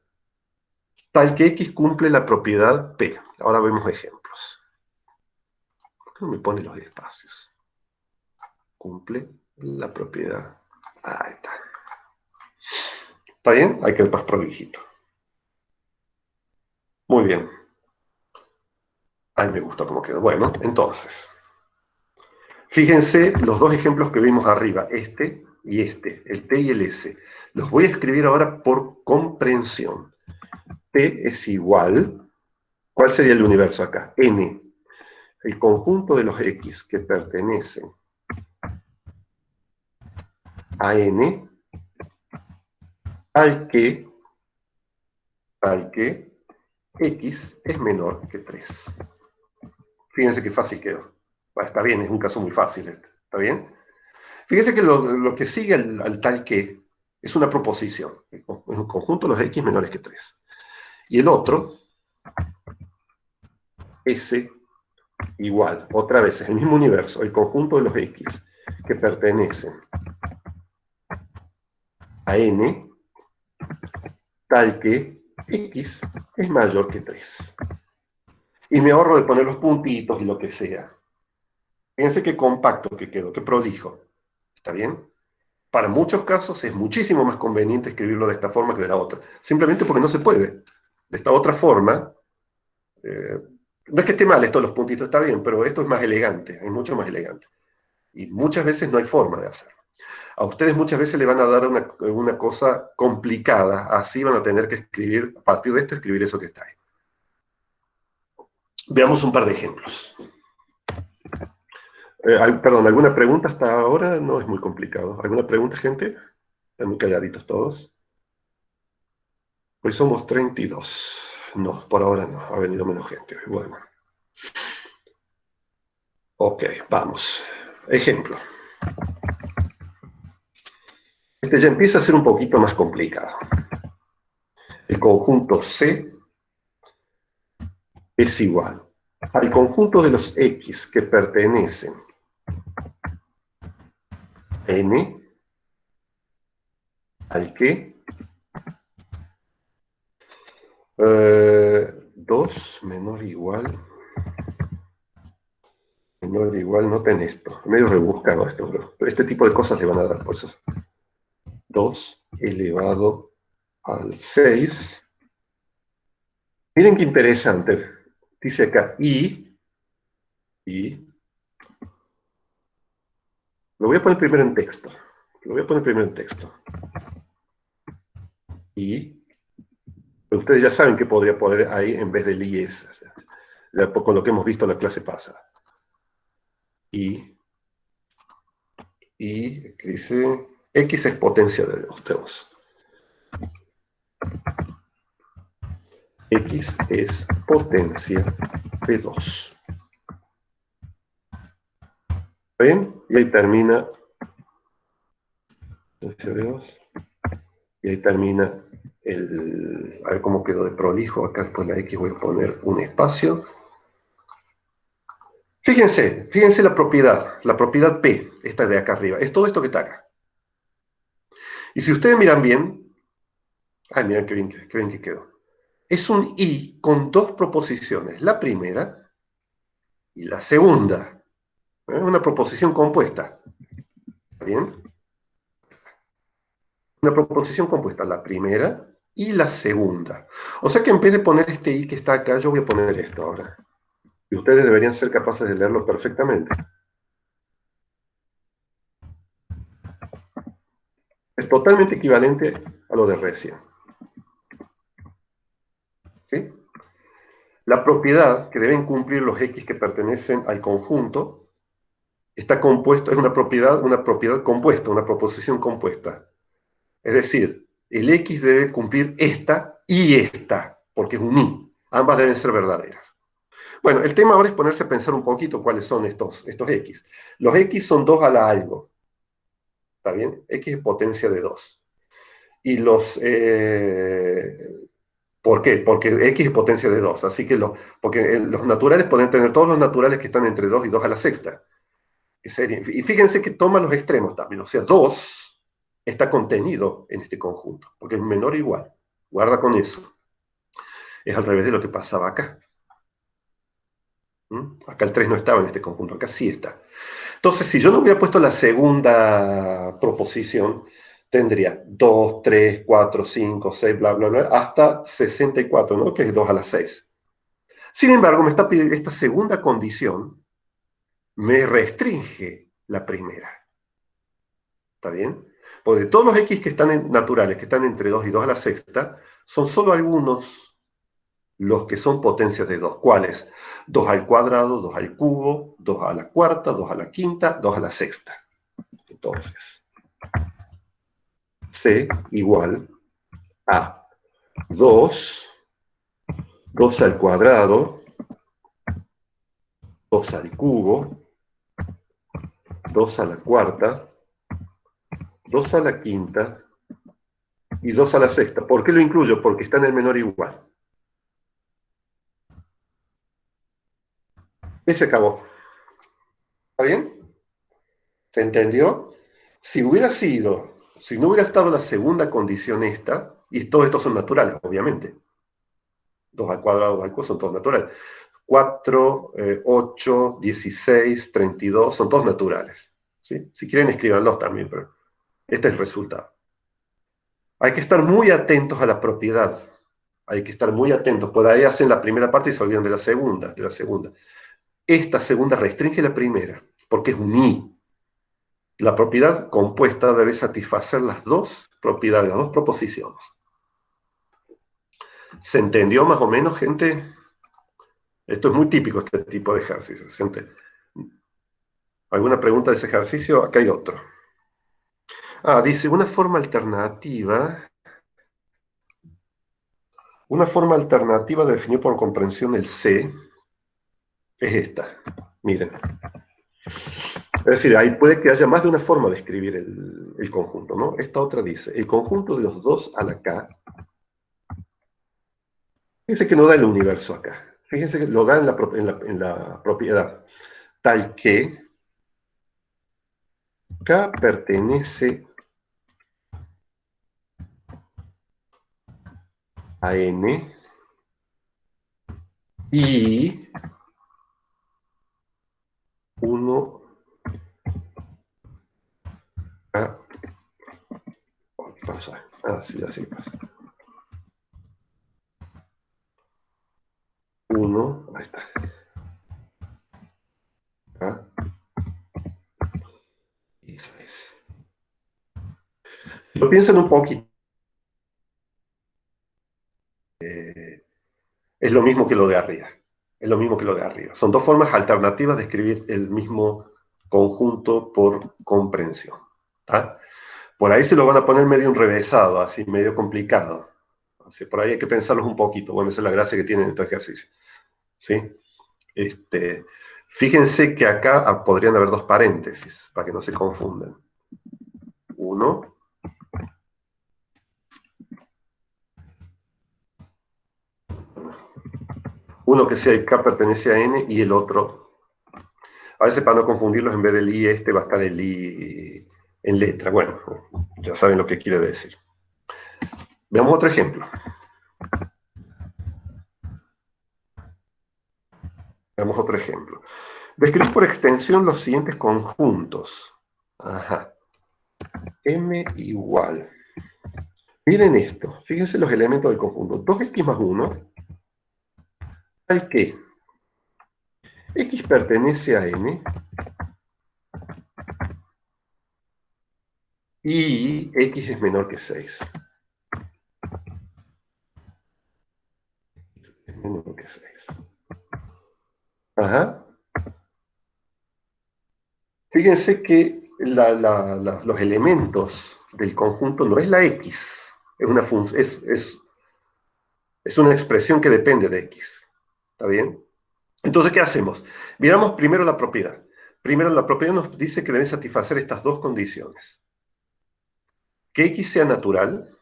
Speaker 1: tal que X cumple la propiedad P. Ahora vemos ejemplos. ¿Por qué no me pone los espacios? Cumple la propiedad. Ahí está. ¿Está bien? Hay que ir más prolijito. Muy bien. Ay, me gustó cómo quedó. Bueno, entonces, fíjense los dos ejemplos que vimos arriba, este y este, el T y el S. Los voy a escribir ahora por comprensión. T es igual, ¿cuál sería el universo acá? N, el conjunto de los X que pertenecen a N, al que X es menor que 3. Fíjense qué fácil quedó. Está bien, es un caso muy fácil este. ¿Está bien? Fíjense que lo que sigue al tal que es una proposición. Es un conjunto de los X menores que 3. Y el otro, S igual, otra vez, es el mismo universo, el conjunto de los X que pertenecen a N, tal que X es mayor que 3. Y me ahorro de poner los puntitos y lo que sea. Fíjense qué compacto que quedó, qué prolijo. ¿Está bien? Para muchos casos es muchísimo más conveniente escribirlo de esta forma que de la otra. Simplemente porque no se puede. De esta otra forma, no es que esté mal esto, los puntitos está bien, pero esto es más elegante, es mucho más elegante. Y muchas veces no hay forma de hacerlo. A ustedes muchas veces le van a dar una cosa complicada, así van a tener que escribir, a partir de esto, escribir eso que está ahí. Veamos un par de ejemplos. Perdón, ¿alguna pregunta hasta ahora? No es muy complicado. ¿Alguna pregunta, gente? Están muy calladitos todos. Hoy somos 32. No, por ahora no. Ha venido menos gente hoy. Bueno. Ok, vamos. Ejemplo. Este ya empieza a ser un poquito más complicado. El conjunto C es igual al conjunto de los X que pertenecen a N, al que 2 menor o igual, noten esto, medio rebuscado esto, pero este tipo de cosas le van a dar, por eso 2 elevado al 6. Miren qué interesante, dice acá y, lo voy a poner primero en texto, y ustedes ya saben que podría poner ahí en vez del IS, o sea, con lo que hemos visto en la clase pasada. Y que dice, X es potencia de 2. X es potencia de 2. ¿Está bien? Y ahí termina, potencia de 2. Y ahí termina a ver cómo quedó de prolijo. Acá después la X voy a poner un espacio. Fíjense la propiedad P, esta de acá arriba, es todo esto que está acá. Y si ustedes miran bien, miren qué bien que quedó. Es un I con dos proposiciones, la primera y la segunda. Una proposición compuesta. ¿Está bien? Una proposición compuesta, la primera y la segunda. O sea que en vez de poner este I que está acá, yo voy a poner esto ahora. Y ustedes deberían ser capaces de leerlo perfectamente. Es totalmente equivalente a lo de recién. ¿Sí? La propiedad que deben cumplir los X que pertenecen al conjunto está compuesto, es una propiedad compuesta, una proposición compuesta. Es decir, el X debe cumplir esta y esta, porque es un y. Ambas deben ser verdaderas. Bueno, el tema ahora es ponerse a pensar un poquito cuáles son estos X. Los X son 2 a la algo. ¿Está bien? X es potencia de 2. Y ¿por qué? Porque X es potencia de 2. Así que porque los naturales pueden tener todos los naturales que están entre 2 y 2 a la sexta. Y fíjense que toma los extremos también. O sea, 2 está contenido en este conjunto, porque es menor o igual. Guarda con eso. Es al revés de lo que pasaba acá. Acá el 3 no estaba en este conjunto, acá sí está. Entonces, si yo no hubiera puesto la segunda proposición, tendría 2, 3, 4, 5, 6, bla, bla, bla, hasta 64, ¿no? Que es 2 a la 6. Sin embargo, me está pidiendo esta segunda condición, me restringe la primera. ¿Está bien? Porque todos los X que están naturales, que están entre 2 y 2 a la sexta, son solo algunos los que son potencias de 2. ¿Cuáles? 2 al cuadrado, 2 al cubo, 2 a la cuarta, 2 a la quinta, 2 a la sexta. Entonces, C igual a 2, 2 al cuadrado, 2 al cubo, 2 a la cuarta, 2 a la quinta y 2 a la sexta. ¿Por qué lo incluyo? Porque está en el menor igual. Y se acabó. ¿Está bien? ¿Se entendió? Si no hubiera estado la segunda condición esta, y todos estos son naturales, obviamente. 2 al cuadrado, 2 al cubo son todos naturales. 4, 8, 16, 32, son todos naturales. ¿Sí? Si quieren, escríbanlos también, pero este es el resultado. Hay que estar muy atentos a la propiedad. Hay que estar muy atentos. Por ahí hacen la primera parte y se olvidan de la segunda. Esta segunda restringe la primera, porque es un y. La propiedad compuesta debe satisfacer las dos propiedades, las dos proposiciones. ¿Se entendió más o menos, gente? Esto es muy típico, este tipo de ejercicios. ¿Alguna pregunta de ese ejercicio? Acá hay otro. Dice, una forma alternativa de definir por comprensión el C es esta. Miren. Es decir, ahí puede que haya más de una forma de escribir el conjunto, ¿no? Esta otra dice, el conjunto de los 2 a la K. Fíjense que no da el universo acá. Fíjense que lo da en la propiedad. Tal que K pertenece a N y 1 a... Pasa. Sí, así pasa. 1, ahí está. A y 6. Lo piensan un poquito. Es lo mismo que lo de arriba. Es lo mismo que lo de arriba. Son dos formas alternativas de escribir el mismo conjunto por comprensión. ¿Tá? Por ahí se lo van a poner medio enrevesado, así medio complicado. Así, por ahí hay que pensarlos un poquito. Bueno, esa es la gracia que tienen estos ejercicios. ¿Sí? Fíjense que acá podrían haber dos paréntesis, para que no se confundan. Uno. Uno que sea K pertenece a N y el otro. A veces para no confundirlos, en vez del I va a estar el I en letra. Bueno, ya saben lo que quiere decir. Veamos otro ejemplo. Veamos otro ejemplo. Describir por extensión los siguientes conjuntos. Ajá. M igual. Miren esto. Fíjense los elementos del conjunto. 2x más 1. Tal que x pertenece a n y x es menor que 6. Es menor que 6. Ajá. Fíjense que los elementos del conjunto no es la x. Es una expresión que depende de x. ¿Está bien? Entonces, ¿qué hacemos? Miramos primero la propiedad. Primero, la propiedad nos dice que deben satisfacer estas dos condiciones. Que x sea natural,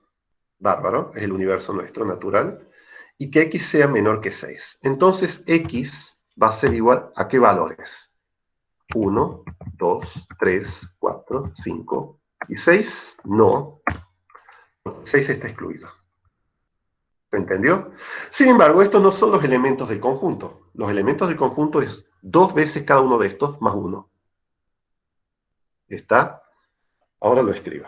Speaker 1: bárbaro, es el universo nuestro, natural, y que x sea menor que 6. Entonces, x va a ser igual a ¿qué valores? 1, 2, 3, 4, 5 y 6. No, 6 está excluido. ¿Se entendió? Sin embargo, estos no son los elementos del conjunto. Los elementos del conjunto es 2 veces cada uno de estos más 1. ¿Está? Ahora lo escribo.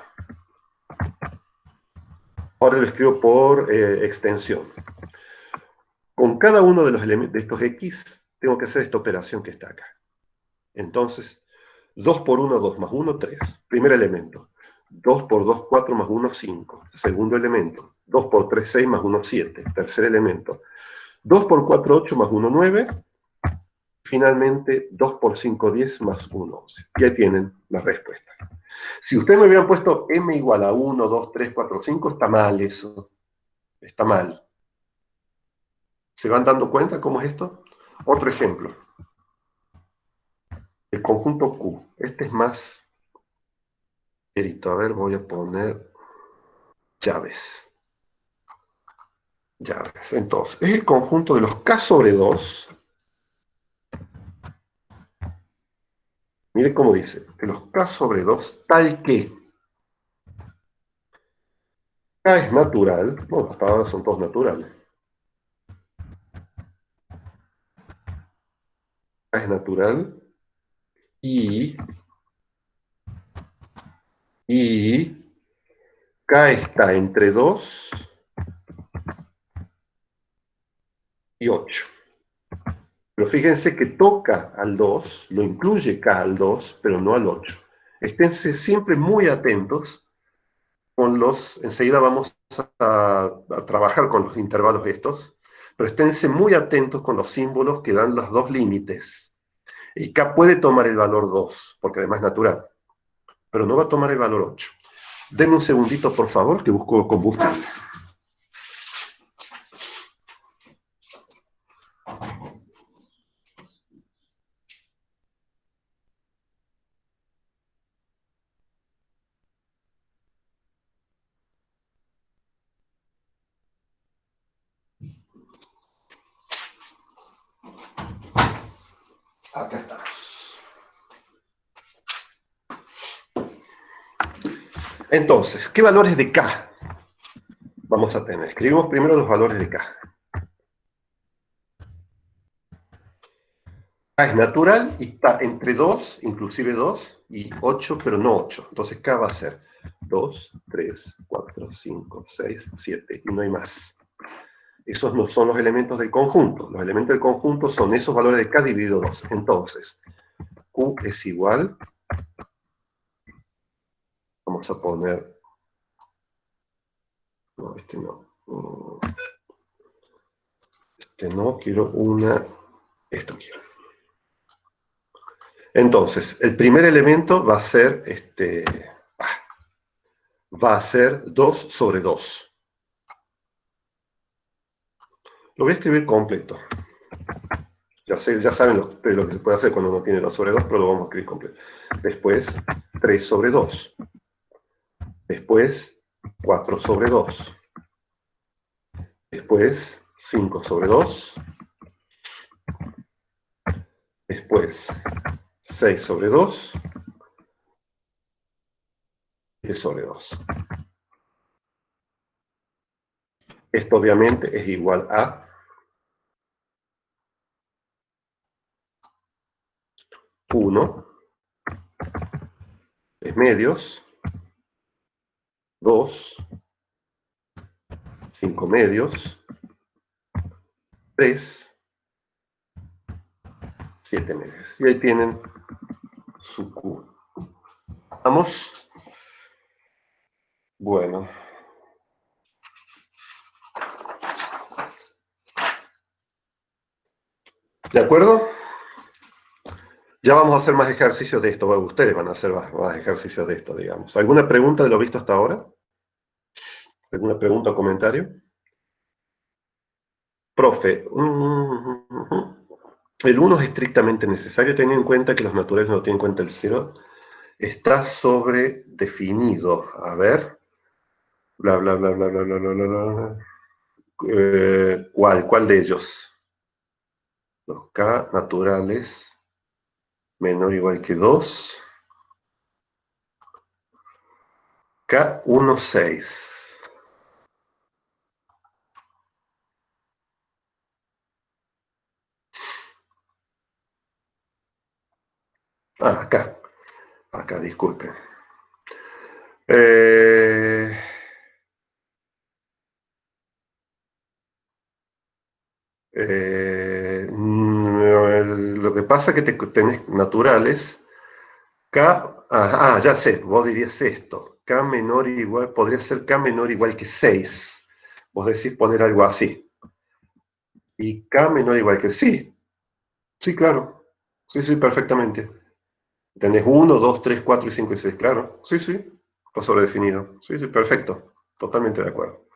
Speaker 1: Ahora lo escribo por extensión. Con cada uno de los elementos de estos x, tengo que hacer esta operación que está acá. Entonces, 2 por 1, 2 más 1, 3. Primer elemento. 2 por 2, 4 más 1, 5. Segundo elemento. 2 por 3, 6 más 1, 7. Tercer elemento. 2 por 4, 8 más 1, 9. Finalmente, 2 por 5, 10 más 1, 11. Y ahí tienen la respuesta. Si ustedes me hubieran puesto m igual a 1, 2, 3, 4, 5, está mal eso. Está mal. ¿Se van dando cuenta cómo es esto? Otro ejemplo. El conjunto Q. Este es más querido. A ver, voy a poner llaves. Llaves. Entonces, es el conjunto de los K sobre 2. Mire cómo dice. De los K sobre 2, tal que K es natural. Bueno, hasta ahora son todos naturales. K es natural. Y K está entre 2 y 8. Pero fíjense que toca al 2, lo incluye K al 2, pero no al 8. Esténse siempre muy atentos con los... Enseguida vamos a trabajar con los intervalos estos, pero esténse muy atentos con los símbolos que dan los dos límites. Y K puede tomar el valor 2, porque además es natural, pero no va a tomar el valor 8. Denme un segundito, por favor, que busco combustible. Acá estamos. Entonces, ¿qué valores de K vamos a tener? Escribimos primero los valores de K. K es natural y está entre 2, inclusive 2, y 8, pero no 8. Entonces K va a ser 2, 3, 4, 5, 6, 7, y no hay más. Esos no son los elementos del conjunto. Los elementos del conjunto son esos valores de K dividido 2. Entonces, Q es igual... Vamos a poner... No, este no. Este no, quiero una... Esto quiero. Entonces, el primer elemento va a ser va a ser 2 sobre 2. Lo voy a escribir completo. Ya saben lo que se puede hacer cuando uno tiene 2 sobre 2, pero lo vamos a escribir completo. Después, 3 sobre 2. Después, 4 sobre 2. Después, 5 sobre 2. Después, 6 sobre 2. 7 sobre 2. Esto obviamente es igual a 1, 3 medios, 2, 5 medios, 3, 7 medios. Y ahí tienen su Q. ¿Vamos? Bueno. ¿De acuerdo? Ya vamos a hacer más ejercicios de esto. Bueno, ustedes van a hacer más ejercicios de esto, digamos. ¿Alguna pregunta de lo visto hasta ahora? ¿Alguna pregunta o comentario? Profe, el uno es estrictamente necesario, teniendo en cuenta que los naturales no tienen en cuenta el cero. Está sobredefinido. A ver. Bla, bla, bla, bla, bla, bla, bla, bla, bla. ¿Cuál de ellos? Los K naturales menor o igual que 2. K1, 6. Ah, acá. Acá, disculpen. Eh, lo que pasa es que tenés naturales. Ya sé, vos dirías esto. K menor o igual, podría ser K menor o igual que 6. Vos decís poner algo así. Y K menor o igual que sí. Sí, claro. Sí, sí, perfectamente. Tenés 1, 2, 3, 4 y 5 y 6, claro. Sí, sí. Está sobredefinido. Sí, sí, perfecto. Totalmente de acuerdo.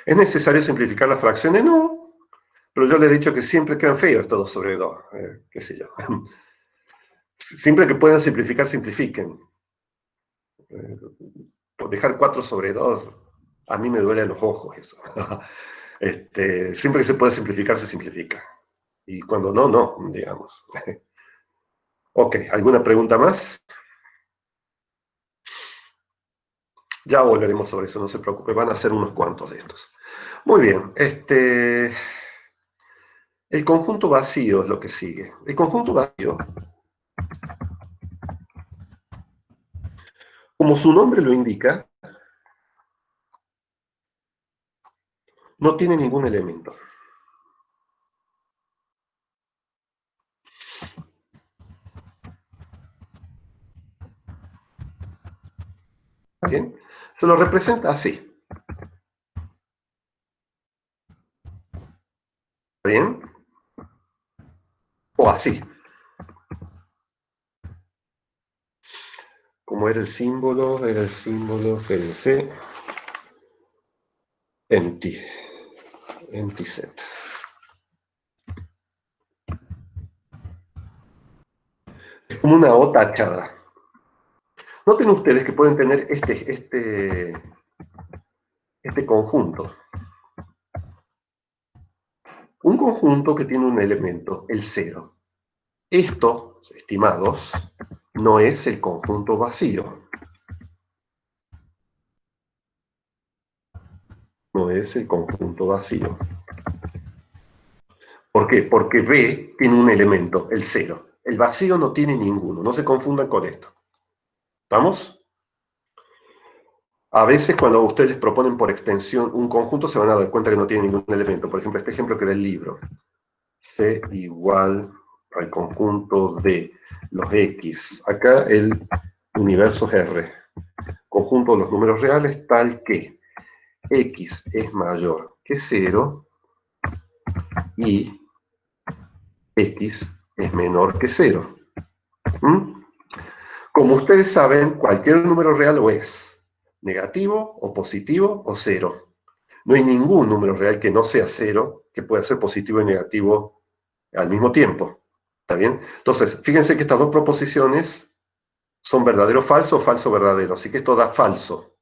Speaker 1: ¿Es necesario simplificar las fracciones? No. Pero yo le he dicho que siempre quedan feos estos 2 sobre 2. Qué sé yo. Siempre que puedan simplificar, simplifiquen. Dejar 4 sobre 2, a mí me duele los ojos eso. Siempre que se puede simplificar, se simplifica. Y cuando no, no, digamos. Ok, ¿alguna pregunta más? Ya volveremos sobre eso, no se preocupe, van a ser unos cuantos de estos. Muy bien, el conjunto vacío es lo que sigue. El conjunto vacío, como su nombre lo indica, no tiene ningún elemento. ¿Está bien? Se lo representa así. ¿Está bien? O así. Como era el símbolo, fíjense, empty, empty set. Es como una O tachada. Noten ustedes que pueden tener este conjunto. Un conjunto que tiene un elemento, el 0. Esto, estimados, no es el conjunto vacío. No es el conjunto vacío. ¿Por qué? Porque B tiene un elemento, el 0. El vacío no tiene ninguno. No se confundan con esto. ¿Estamos? A veces cuando ustedes les proponen por extensión un conjunto se van a dar cuenta que no tiene ningún elemento. Por ejemplo, este ejemplo que da el libro. C igual al conjunto de los X. Acá el universo es R. Conjunto de los números reales tal que X es mayor que 0 y X es menor que 0. ¿Mm? Como ustedes saben, cualquier número real o es negativo o positivo o 0. No hay ningún número real que no sea 0 que pueda ser positivo y negativo al mismo tiempo. ¿Está bien? Entonces, fíjense que estas dos proposiciones son verdadero falso o falso verdadero. Así que esto da falso.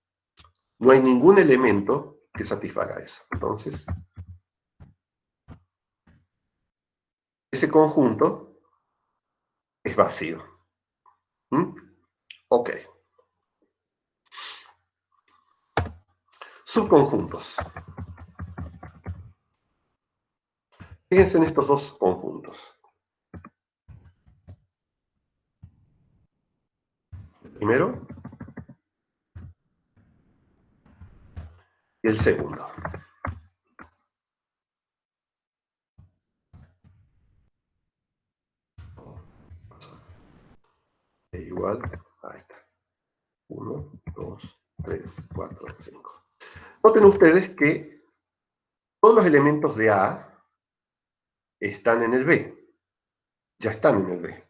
Speaker 1: No hay ningún elemento que satisfaga eso. Entonces, ese conjunto es vacío. ¿Mm? Ok. Subconjuntos. Fíjense en estos dos conjuntos. El primero y el segundo. E igual, ahí está. 1, 2, 3, 4, 5. Noten ustedes que todos los elementos de A están en el B. Ya están en el B.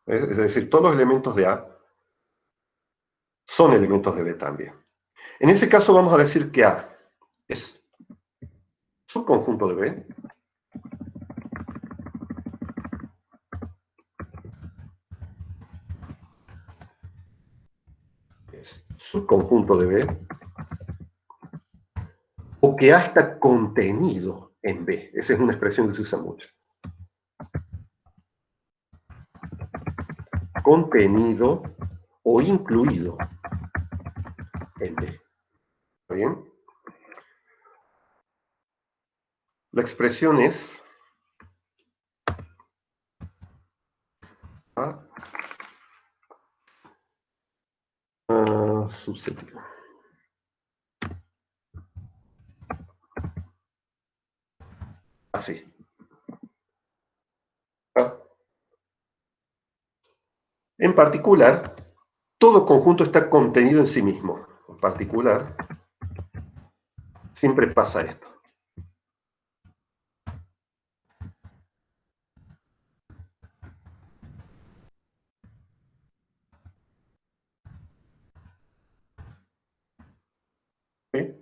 Speaker 1: Es decir, todos los elementos de A son elementos de B también. En ese caso vamos a decir que A es subconjunto de B. Es subconjunto de B. O que A está contenido en B. Esa es una expresión que se usa mucho. Contenido o incluido en B. ¿Está bien? La expresión es A subsetivo. Así. ¿Ah? En particular, todo conjunto está contenido en sí mismo. En particular, siempre pasa esto. ¿Sí?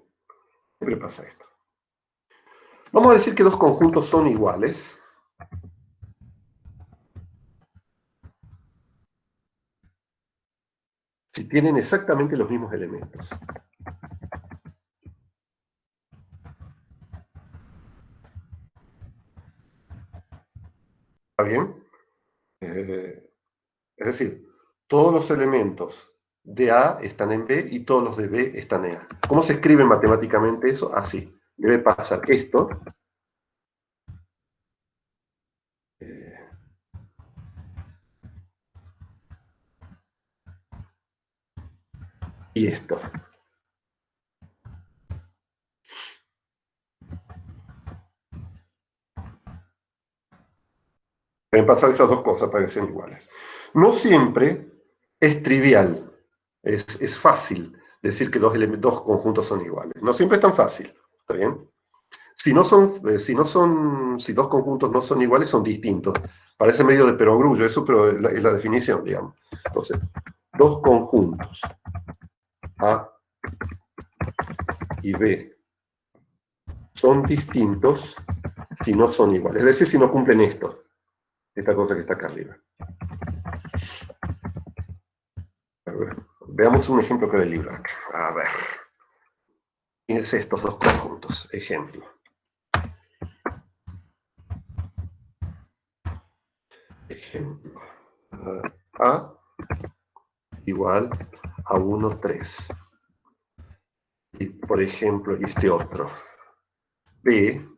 Speaker 1: Siempre pasa esto. Vamos a decir que dos conjuntos son iguales. Si tienen exactamente los mismos elementos. ¿Está bien? Es decir, todos los elementos de A están en B y todos los de B están en A. ¿Cómo se escribe matemáticamente eso? Así. Debe pasar esto. Y esto. Deben pasar esas dos cosas para que sean iguales. No siempre es trivial, es fácil decir que dos conjuntos son iguales. No siempre es tan fácil, ¿está bien? Si dos conjuntos no son iguales, son distintos. Parece medio de perogrullo eso, pero es la definición, digamos. Entonces, dos conjuntos, A y B, son distintos si no son iguales. Es decir, si no cumplen esto, esta cosa que está acá arriba. A ver, veamos un ejemplo que del libro acá. A ver. Fíjense estos dos conjuntos. Ejemplo. Ejemplo. A igual a 1, 3. Y, por ejemplo, este otro. B,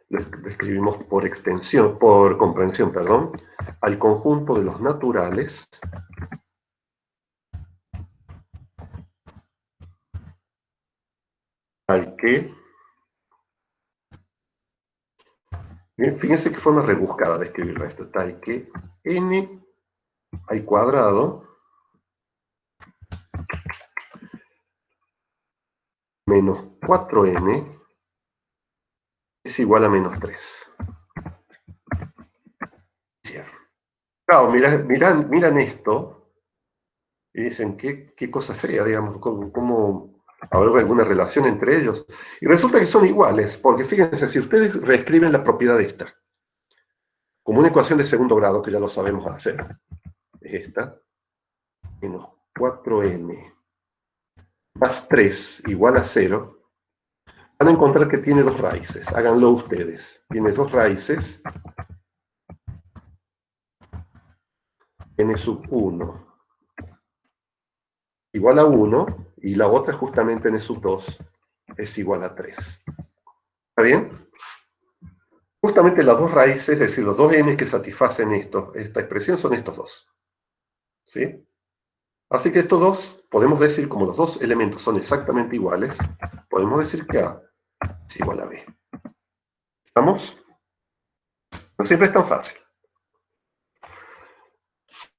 Speaker 1: lo escribimos por extensión, por comprensión, perdón, al conjunto de los naturales al que, fíjense qué forma rebuscada de escribirlo esto, tal que n al cuadrado menos 4n es igual a menos 3. Cierro. Claro, miran esto y dicen, qué cosa fea, digamos, cómo habrá alguna relación entre ellos. Y resulta que son iguales, porque fíjense, si ustedes reescriben la propiedad de esta, como una ecuación de segundo grado, que ya lo sabemos hacer, es esta, menos 4n más 3 igual a 0, van a encontrar que tiene dos raíces. Háganlo ustedes. Tiene dos raíces, n sub 1 igual a 1, y la otra justamente n sub 2 es igual a 3. ¿Está bien? Justamente las dos raíces, es decir, los dos n que satisfacen esta expresión son estos dos. ¿Sí? Así que estos dos, podemos decir, como los dos elementos son exactamente iguales, podemos decir que A es igual a B. ¿Estamos? No siempre es tan fácil.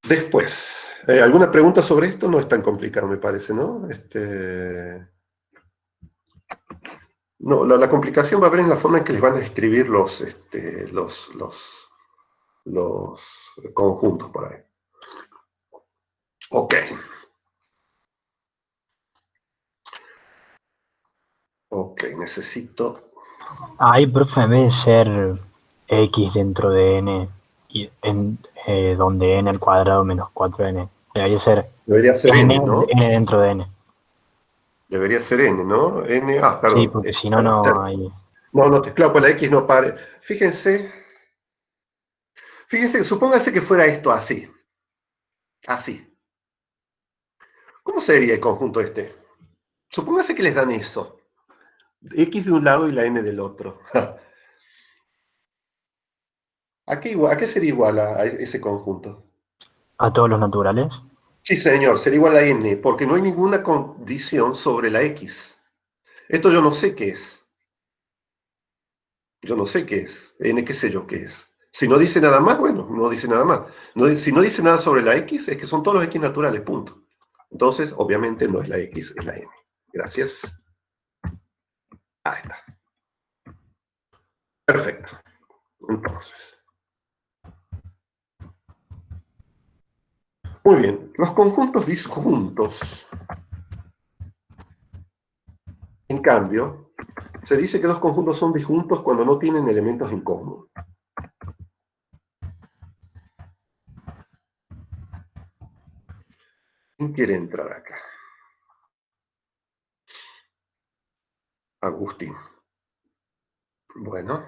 Speaker 1: Después, ¿alguna pregunta sobre esto? No es tan complicado, me parece, ¿no? No, la complicación va a haber en la forma en que les van a escribir los conjuntos por ahí. Ok. Ok, necesito...
Speaker 2: Ahí, profe, en vez de ser x dentro de n, y donde n al cuadrado menos 4n, debería ser
Speaker 1: Debería ser
Speaker 2: n,
Speaker 1: n, ¿no?
Speaker 2: n dentro de n.
Speaker 1: Debería ser n, ¿no? N,
Speaker 2: Sí,
Speaker 1: perdón.
Speaker 2: porque si no, no hay...
Speaker 1: No, no, claro, pues la X no pare. Fíjense, supóngase que fuera esto así. Así. ¿Cómo sería el conjunto este? Supóngase que les dan eso. X de un lado y la N del otro. ¿A qué sería igual a ese conjunto?
Speaker 2: ¿A todos los naturales?
Speaker 1: Sí, señor, sería igual a N, porque no hay ninguna condición sobre la X. Esto yo no sé qué es. Yo no sé qué es. N, qué sé yo qué es. Si no dice nada más, bueno, no dice nada más. Si no dice nada sobre la X, es que son todos los X naturales, punto. Entonces, obviamente no es la X, es la N. Gracias. Ahí está. Perfecto. Entonces, muy bien. Los conjuntos disjuntos, en cambio, se dice que los conjuntos son disjuntos cuando no tienen elementos en común. ¿Quién quiere entrar acá? Agustín. Bueno.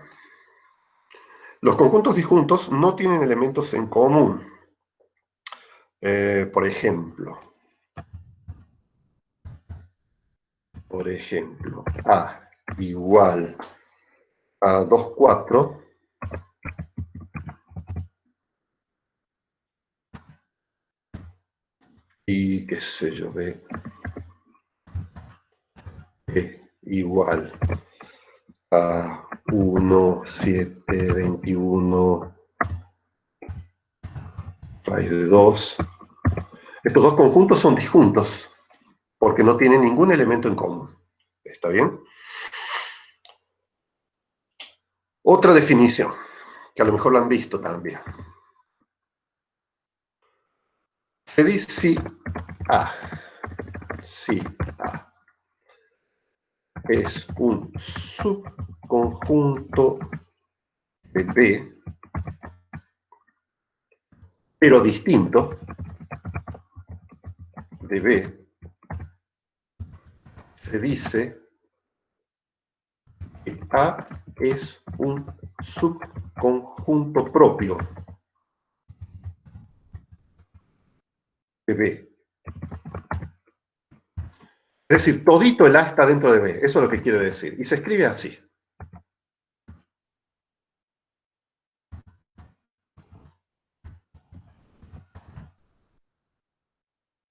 Speaker 1: Los conjuntos disjuntos no tienen elementos en común. Por ejemplo, A igual a 2, 4 y qué sé yo, igual a 1, 7, 21 raíz de 2. Estos dos conjuntos son disjuntos porque no tienen ningún elemento en común. ¿Está bien? Otra definición, que a lo mejor la han visto también. Se dice si A es un subconjunto de B, pero distinto de B, se dice que A es un subconjunto propio de B. Es decir, todito el A está dentro de B, eso es lo que quiere decir. Y se escribe así.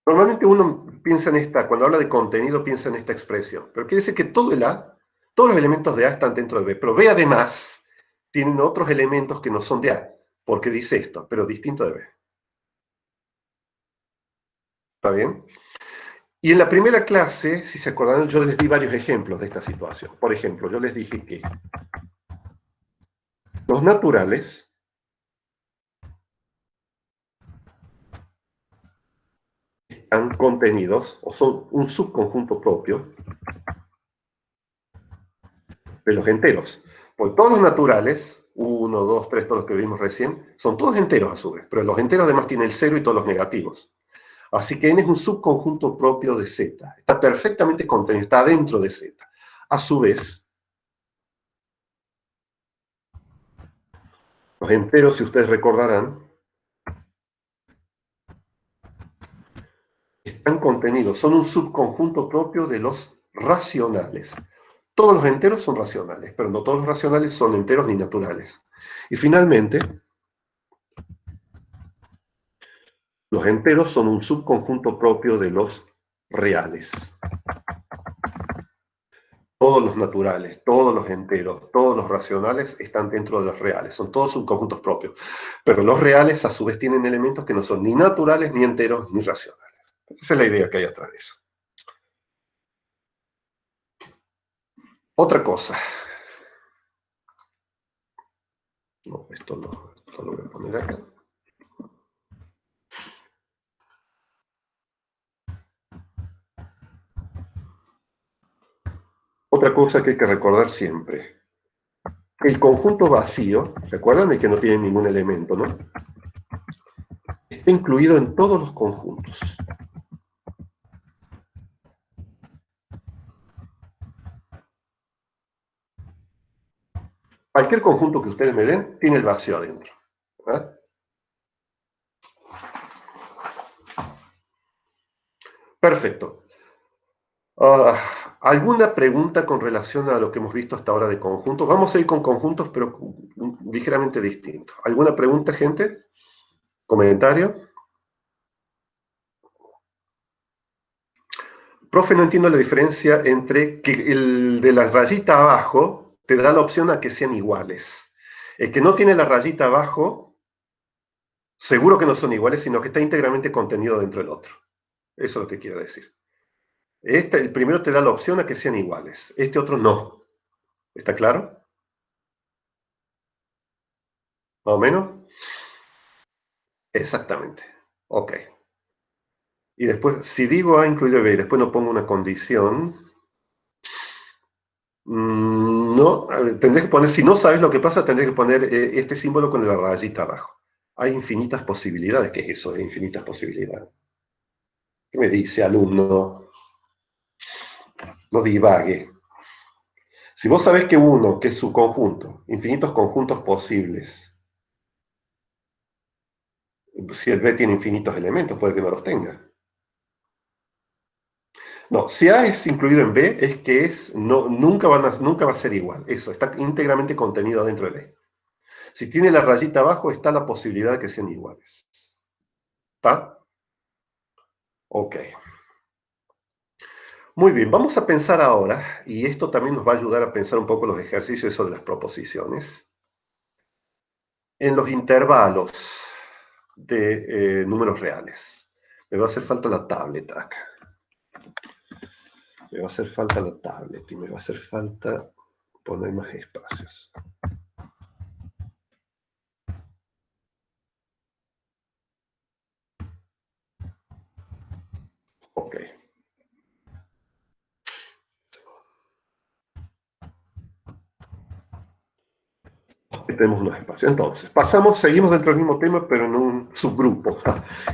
Speaker 1: Normalmente uno piensa en esta, cuando habla de contenido, piensa en esta expresión. Pero quiere decir que todo el A, todos los elementos de A están dentro de B. Pero B además tienen otros elementos que no son de A, porque dice esto, pero distinto de B. ¿Está bien? Y en la primera clase, si se acordan, yo les di varios ejemplos de esta situación. Por ejemplo, yo les dije que los naturales están contenidos, o son un subconjunto propio, de los enteros. Pues todos los naturales, 1, 2, 3, todos los que vimos recién, son todos enteros a su vez, pero los enteros además tienen el cero y todos los negativos. Así que n es un subconjunto propio de z. Está perfectamente contenido, está dentro de z. A su vez, los enteros, si ustedes recordarán, están contenidos, son un subconjunto propio de los racionales. Todos los enteros son racionales, pero no todos los racionales son enteros ni naturales. Y finalmente, los enteros son un subconjunto propio de los reales. Todos los naturales, todos los enteros, todos los racionales están dentro de los reales, son todos subconjuntos propios. Pero los reales a su vez tienen elementos que no son ni naturales, ni enteros, ni racionales. Esa es la idea que hay atrás de eso. Otra cosa. No, esto lo voy a poner acá. Otra cosa que hay que recordar siempre. El conjunto vacío, ¿recuerdan? El que no tiene ningún elemento, ¿no? Está incluido en todos los conjuntos. Cualquier conjunto que ustedes me den tiene el vacío adentro. ¿Verdad? Perfecto. ¿Alguna pregunta con relación a lo que hemos visto hasta ahora de conjuntos? Vamos a ir con conjuntos, pero ligeramente distintos. ¿Alguna pregunta, gente? ¿Comentario? Profe, no entiendo la diferencia entre que el de la rayita abajo te da la opción a que sean iguales. El que no tiene la rayita abajo, seguro que no son iguales, sino que está íntegramente contenido dentro del otro. Eso es lo que quiero decir. El primero te da la opción a que sean iguales. Este otro no. ¿Está claro? ¿Más o menos? Exactamente. Ok. Y después, si digo A incluido B y después no pongo una condición, no, tendré que poner, si no sabes lo que pasa, tendré que poner este símbolo con la rayita abajo. Hay infinitas posibilidades. ¿Qué es eso de infinitas posibilidades? ¿Qué me dice, alumno? No divague. Si vos sabés que uno, que es su conjunto, infinitos conjuntos posibles, si el B tiene infinitos elementos, puede que no los tenga. No, si A es incluido en B, es que nunca va a ser igual. Eso, está íntegramente contenido dentro de B. Si tiene la rayita abajo, está la posibilidad de que sean iguales. ¿Está? Ok. Muy bien, vamos a pensar ahora, y esto también nos va a ayudar a pensar un poco los ejercicios sobre las proposiciones, en los intervalos de números reales. Me va a hacer falta la tablet acá. Me va a hacer falta la tablet y me va a hacer falta poner más espacios. Ok. Aquí tenemos unos espacios. Entonces, seguimos dentro del mismo tema, pero en un subgrupo.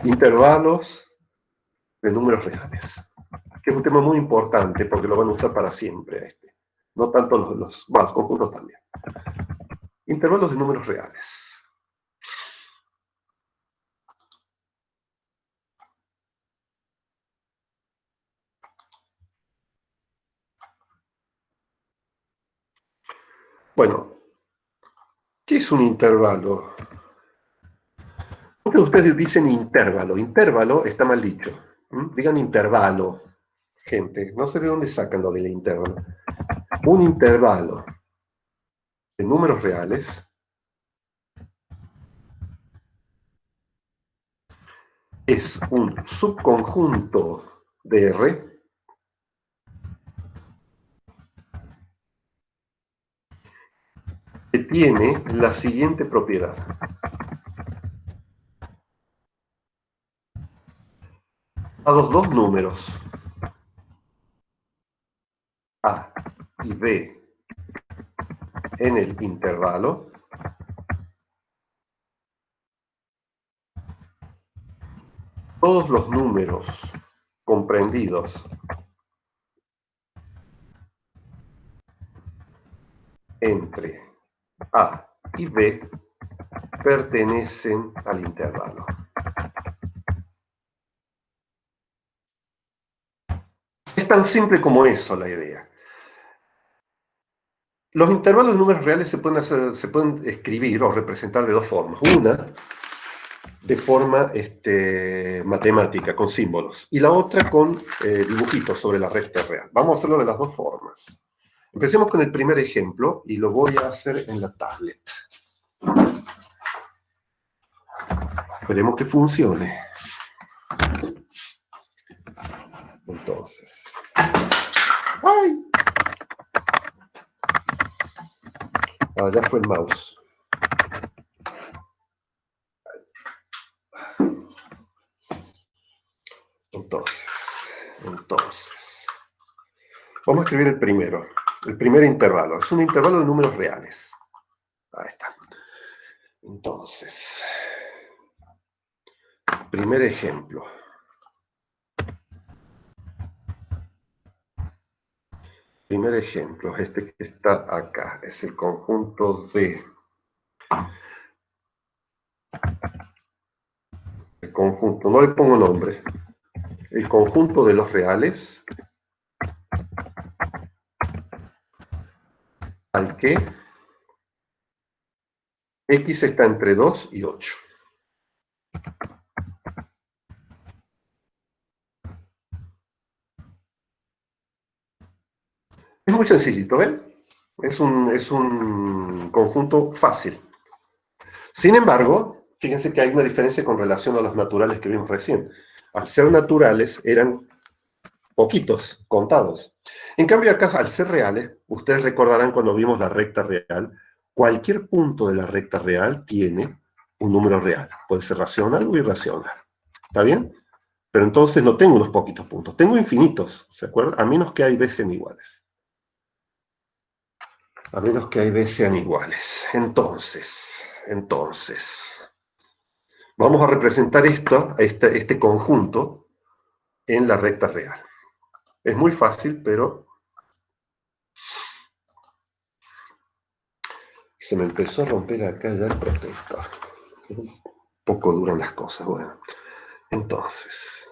Speaker 1: Intervalos de números reales. Que es un tema muy importante porque lo van a usar para siempre este. No tanto los conjuntos también. Intervalos de números reales. Bueno, ¿qué es un intervalo? Muchos de ustedes dicen intervalo. Intervalo está mal dicho. Digan intervalo, gente. No sé de dónde sacan lo del intervalo. Un intervalo de números reales es un subconjunto de R que tiene la siguiente propiedad. Dados dos números, A y B, en el intervalo, todos los números comprendidos entre A y B pertenecen al intervalo. Es tan simple como eso la idea. Los intervalos de números reales se pueden escribir o representar de dos formas. Una, de forma matemática, con símbolos, y la otra con dibujitos sobre la recta real. Vamos a hacerlo de las dos formas. Empecemos con el primer ejemplo, y lo voy a hacer en la tablet. Esperemos que funcione. Entonces. ¡Ay! Ah, ya fue el mouse. Entonces. Vamos a escribir el primero. El primer intervalo. Es un intervalo de números reales. Ahí está. Entonces, primer ejemplo. Primer ejemplo, este que está acá. Es el conjunto de... El conjunto, no le pongo nombre. El conjunto de los reales al que x está entre 2 y 8. Es muy sencillito, ¿ven? Es un conjunto fácil. Sin embargo, fíjense que hay una diferencia con relación a los naturales que vimos recién. Al ser naturales, eran poquitos, contados. En cambio acá, al ser reales, ustedes recordarán cuando vimos la recta real, cualquier punto de la recta real tiene un número real. Puede ser racional o irracional. ¿Está bien? Pero entonces no tengo unos poquitos puntos, tengo infinitos, ¿se acuerdan? A menos que A y B sean iguales. A menos que A y B sean iguales. Entonces, vamos a representar este conjunto en la recta real. Es muy fácil, pero se me empezó a romper acá ya el protector. Un poco duran las cosas. Bueno, entonces,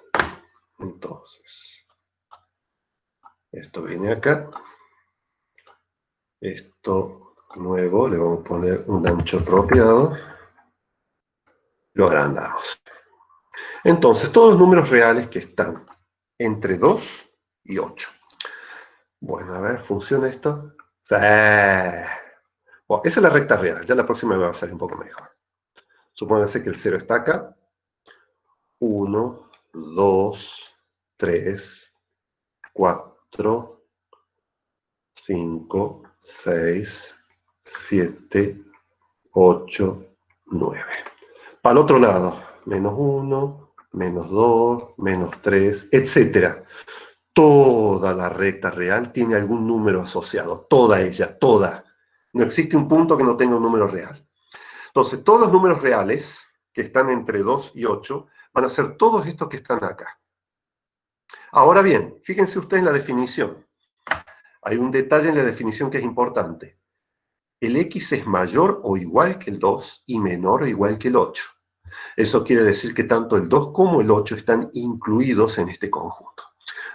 Speaker 1: esto viene acá. Esto nuevo, le vamos a poner un ancho apropiado. Lo agrandamos. Entonces, todos los números reales que están entre 2 y 8. Bueno, a ver, ¿funciona esto? Sí. Bueno, esa es la recta real, ya la próxima me va a salir un poco mejor. Supónganse que el 0 está acá. 1, 2, 3, 4, 5, 6, 7, 8, 9. Para el otro lado, menos 1, menos 2, menos 3, etc. Toda la recta real tiene algún número asociado, toda ella, toda. No existe un punto que no tenga un número real. Entonces, todos los números reales que están entre 2 y 8 van a ser todos estos que están acá. Ahora bien, fíjense ustedes en la definición. Hay un detalle en la definición que es importante. El x es mayor o igual que el 2 y menor o igual que el 8. Eso quiere decir que tanto el 2 como el 8 están incluidos en este conjunto.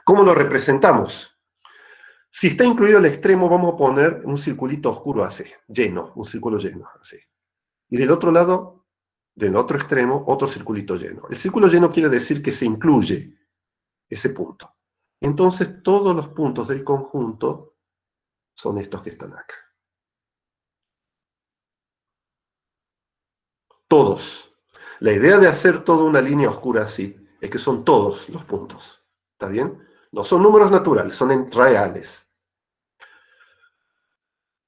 Speaker 1: ¿Cómo lo representamos? Si está incluido el extremo, vamos a poner un circulito oscuro así, lleno, un círculo lleno, así. Y del otro lado, del otro extremo, otro circulito lleno. El círculo lleno quiere decir que se incluye ese punto. Entonces, todos los puntos del conjunto son estos que están acá. Todos. La idea de hacer toda una línea oscura así es que son todos los puntos. ¿Está bien? No son números naturales, son reales.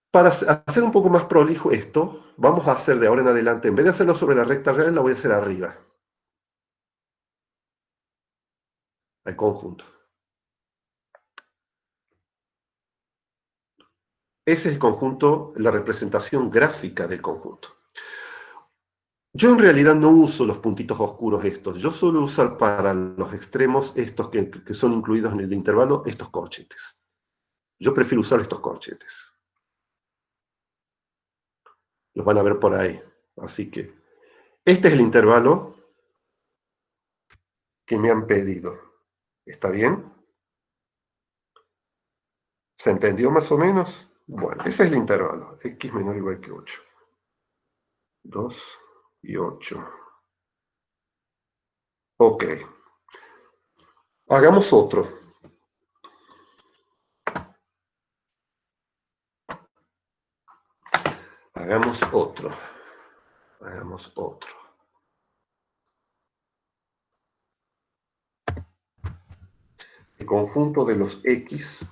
Speaker 1: Para hacer un poco más prolijo esto, vamos a hacer de ahora en adelante, en vez de hacerlo sobre la recta real, la voy a hacer arriba. Al conjunto. Ese es el conjunto, la representación gráfica del conjunto. Yo en realidad no uso los puntitos oscuros estos, yo suelo usar para los extremos estos que son incluidos en el intervalo, estos corchetes. Yo prefiero usar estos corchetes. Los van a ver por ahí. Así que, este es el intervalo que me han pedido. ¿Está bien? ¿Se entendió más o menos? Bueno, ese es el intervalo. X menor o igual que 8. 2 y 8. Ok. Hagamos otro. Hagamos otro. Hagamos otro. El conjunto de los X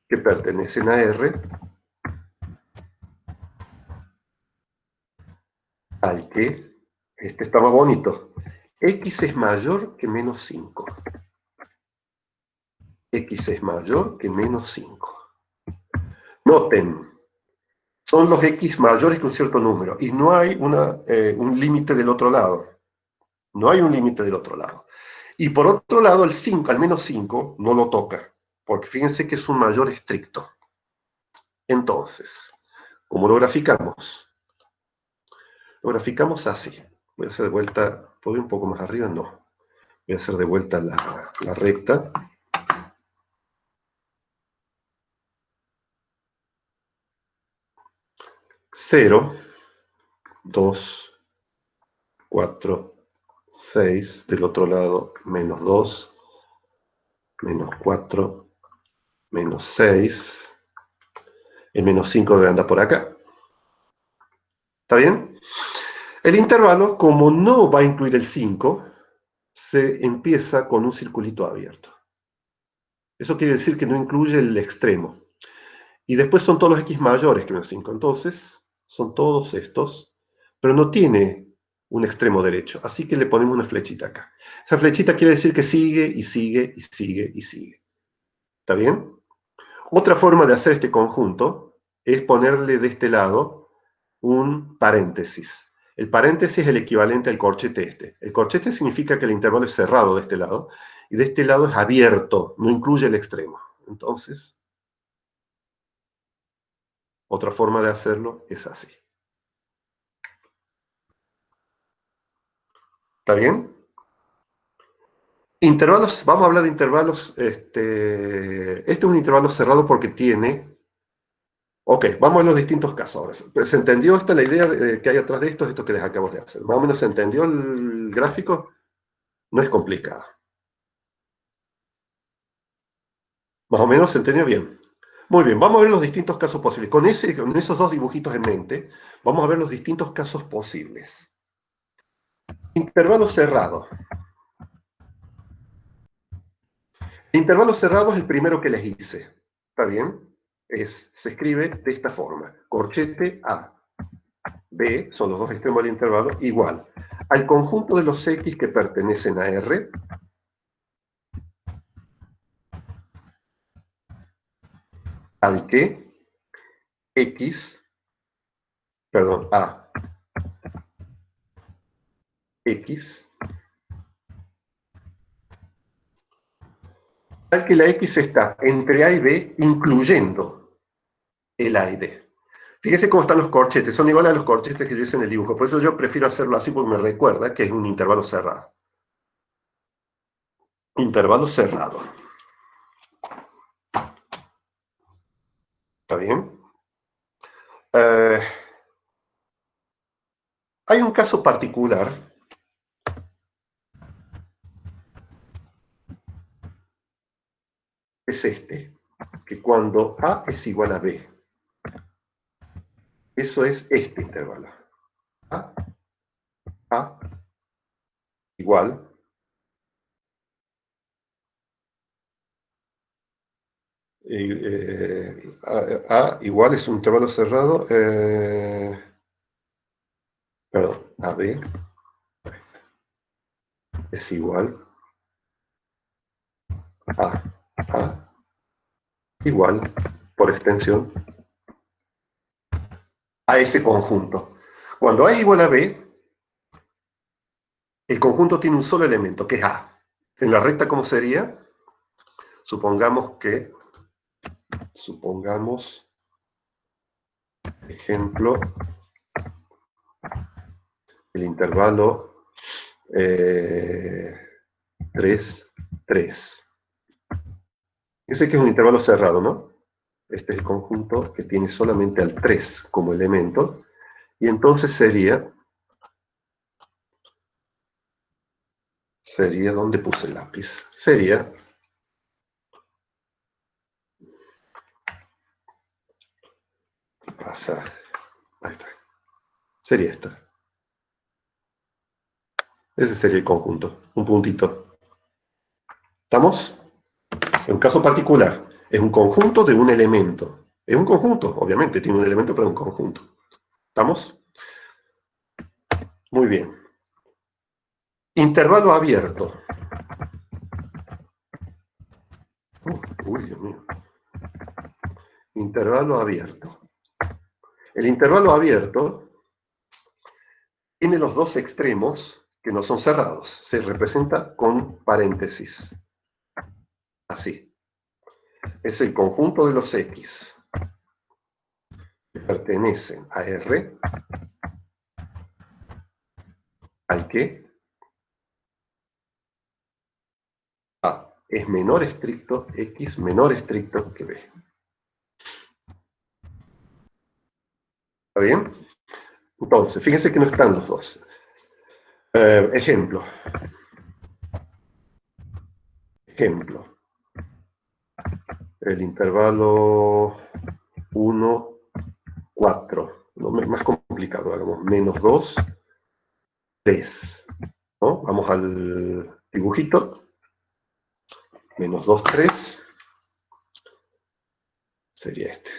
Speaker 1: que pertenecen a R al que, este está más bonito, X es mayor que menos 5. X es mayor que menos 5. Noten, son los x mayores que un cierto número, y no hay un límite del otro lado. No hay un límite del otro lado. Y por otro lado, el 5, al menos 5, no lo toca, porque fíjense que es un mayor estricto. Entonces, ¿cómo lo graficamos? Lo graficamos así. Voy a hacer de vuelta, ¿puedo ir un poco más arriba? No. Voy a hacer de vuelta la recta. Cero, 2, 4, 6, del otro lado, menos 2, menos 4, menos 6, el menos 5 debe andar por acá. ¿Está bien? El intervalo, como no va a incluir el 5, se empieza con un circulito abierto. Eso quiere decir que no incluye el extremo. Y después son todos los x mayores que menos 5. Entonces, son todos estos, pero no tiene un extremo derecho. Así que le ponemos una flechita acá. Esa flechita quiere decir que sigue, y sigue, y sigue, y sigue. ¿Está bien? Otra forma de hacer este conjunto es ponerle de este lado un paréntesis. El paréntesis es el equivalente al corchete este. El corchete significa que el intervalo es cerrado de este lado, y de este lado es abierto, no incluye el extremo. Entonces, otra forma de hacerlo es así. ¿Está bien? Intervalos, vamos a hablar de intervalos. Este es un intervalo cerrado porque tiene... Ok, vamos a los distintos casos ahora. ¿Se entendió la idea que hay atrás de esto que les acabo de hacer? ¿Más o menos se entendió el gráfico? No es complicado. Más o menos se entendió bien. Muy bien, vamos a ver los distintos casos posibles. Con esos dos dibujitos en mente, vamos a ver los distintos casos posibles. Intervalo cerrado. Intervalo cerrado es el primero que les hice. ¿Está bien? Se escribe de esta forma. Corchete A, B, son los dos extremos del intervalo, igual al conjunto de los X que pertenecen a R, al que X, perdón, A, X, al que la X está entre A y B, incluyendo el A y D. Fíjese cómo están los corchetes, son iguales a los corchetes que yo hice en el dibujo, por eso yo prefiero hacerlo así porque me recuerda que es un intervalo cerrado. Intervalo cerrado. ¿Está bien? Hay un caso particular, es este, que cuando A es igual a B, eso es este intervalo. A igual A igual es un intervalo cerrado, perdón, AB es igual A igual, por extensión, a ese conjunto. Cuando A es igual a B, el conjunto tiene un solo elemento, que es A. En la recta, ¿cómo sería? Supongamos, ejemplo, el intervalo 3, 3. Ese que es un intervalo cerrado, ¿no? Este es el conjunto que tiene solamente al 3 como elemento, y entonces sería, ¿dónde puse el lápiz? Sería, ¿qué pasa? Ahí está. Sería esto. Ese sería el conjunto, un puntito. ¿Estamos? En un caso particular, es un conjunto de un elemento. Es un conjunto, obviamente, tiene un elemento, pero es un conjunto. ¿Estamos? Muy bien. Intervalo abierto. Uy, Dios mío. intervalo abierto. El intervalo abierto tiene los dos extremos que no son cerrados. Se representa con paréntesis. Así. Es el conjunto de los X que pertenecen a R, al que A es menor estricto, X menor estricto que B. ¿Está bien? Entonces, fíjense que no están los dos. Ejemplo. El intervalo 1, 4. Más complicado, hagamos menos 2, 3. ¿No? Vamos al dibujito. Menos 2, 3. Sería este.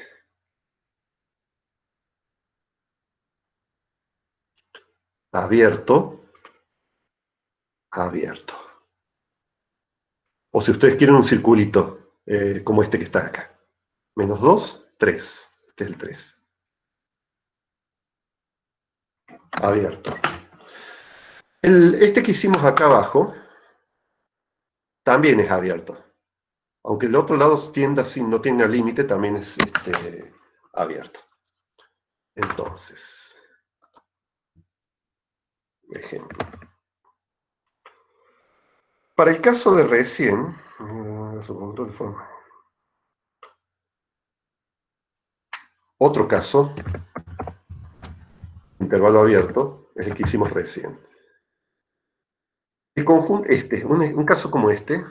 Speaker 1: Abierto. Abierto. O si ustedes quieren un circulito, como este que está acá. Menos 2, 3. Este es el 3. Abierto. Este que hicimos acá abajo también es abierto. Aunque el otro lado tienda así, no tiene límite, también es abierto. Entonces, ejemplo. Para el caso de recién, otro caso, intervalo abierto, es el que hicimos recién. El conjunto, un caso como este,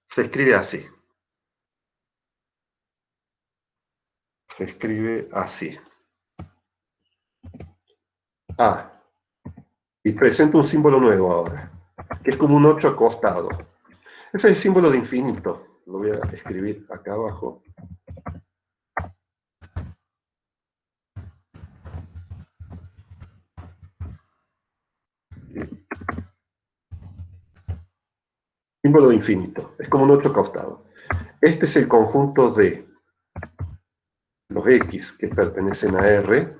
Speaker 1: se escribe así. Se escribe así. A. Y presento un símbolo nuevo ahora, que es como un 8 acostado. Ese es el símbolo de infinito. Lo voy a escribir acá abajo. Símbolo de infinito. Es como un 8 acostado. Este es el conjunto de los X que pertenecen a R,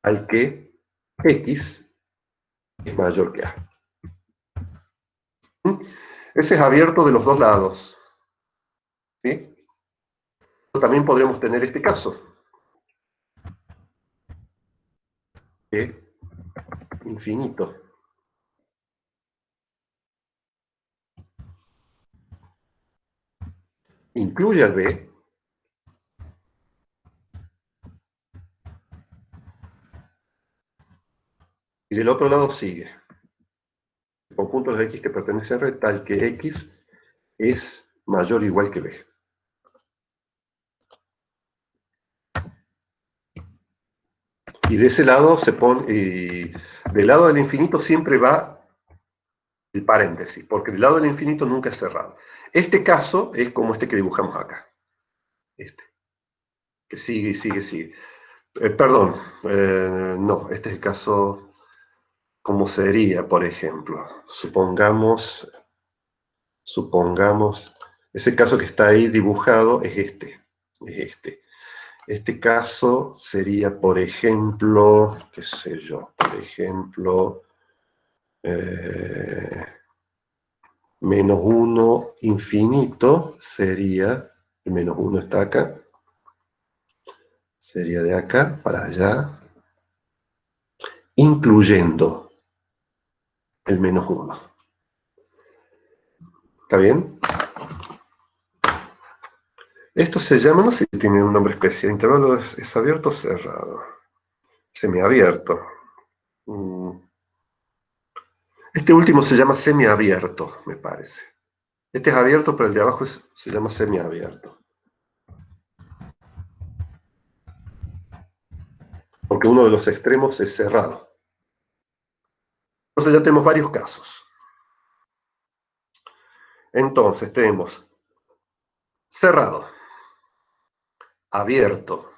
Speaker 1: al que X es mayor que A. Ese es abierto de los dos lados. ¿Sí? También podríamos tener este caso. De infinito. Incluye al B. Y del otro lado sigue. El conjunto de X que pertenece a R tal que X es mayor o igual que B. Y de ese lado se pone, del lado del infinito siempre va el paréntesis, porque del lado del infinito nunca es cerrado. Este caso es como este que dibujamos acá. Este. Que sigue y sigue, sigue. Perdón, no, este es el caso, como sería, por ejemplo. Supongamos, ese caso que está ahí dibujado es este. Este caso sería, por ejemplo, qué sé yo, por ejemplo, menos 1 infinito sería, el menos 1 está acá, sería de acá para allá, incluyendo el menos 1. ¿Está bien? Esto se llama, no sé si tiene un nombre especial, intervalo es abierto o cerrado. Semiabierto. Este último se llama semiabierto, me parece. Este es abierto, pero el de abajo se llama semiabierto. Porque uno de los extremos es cerrado. Entonces ya tenemos varios casos. Entonces tenemos cerrado, abierto,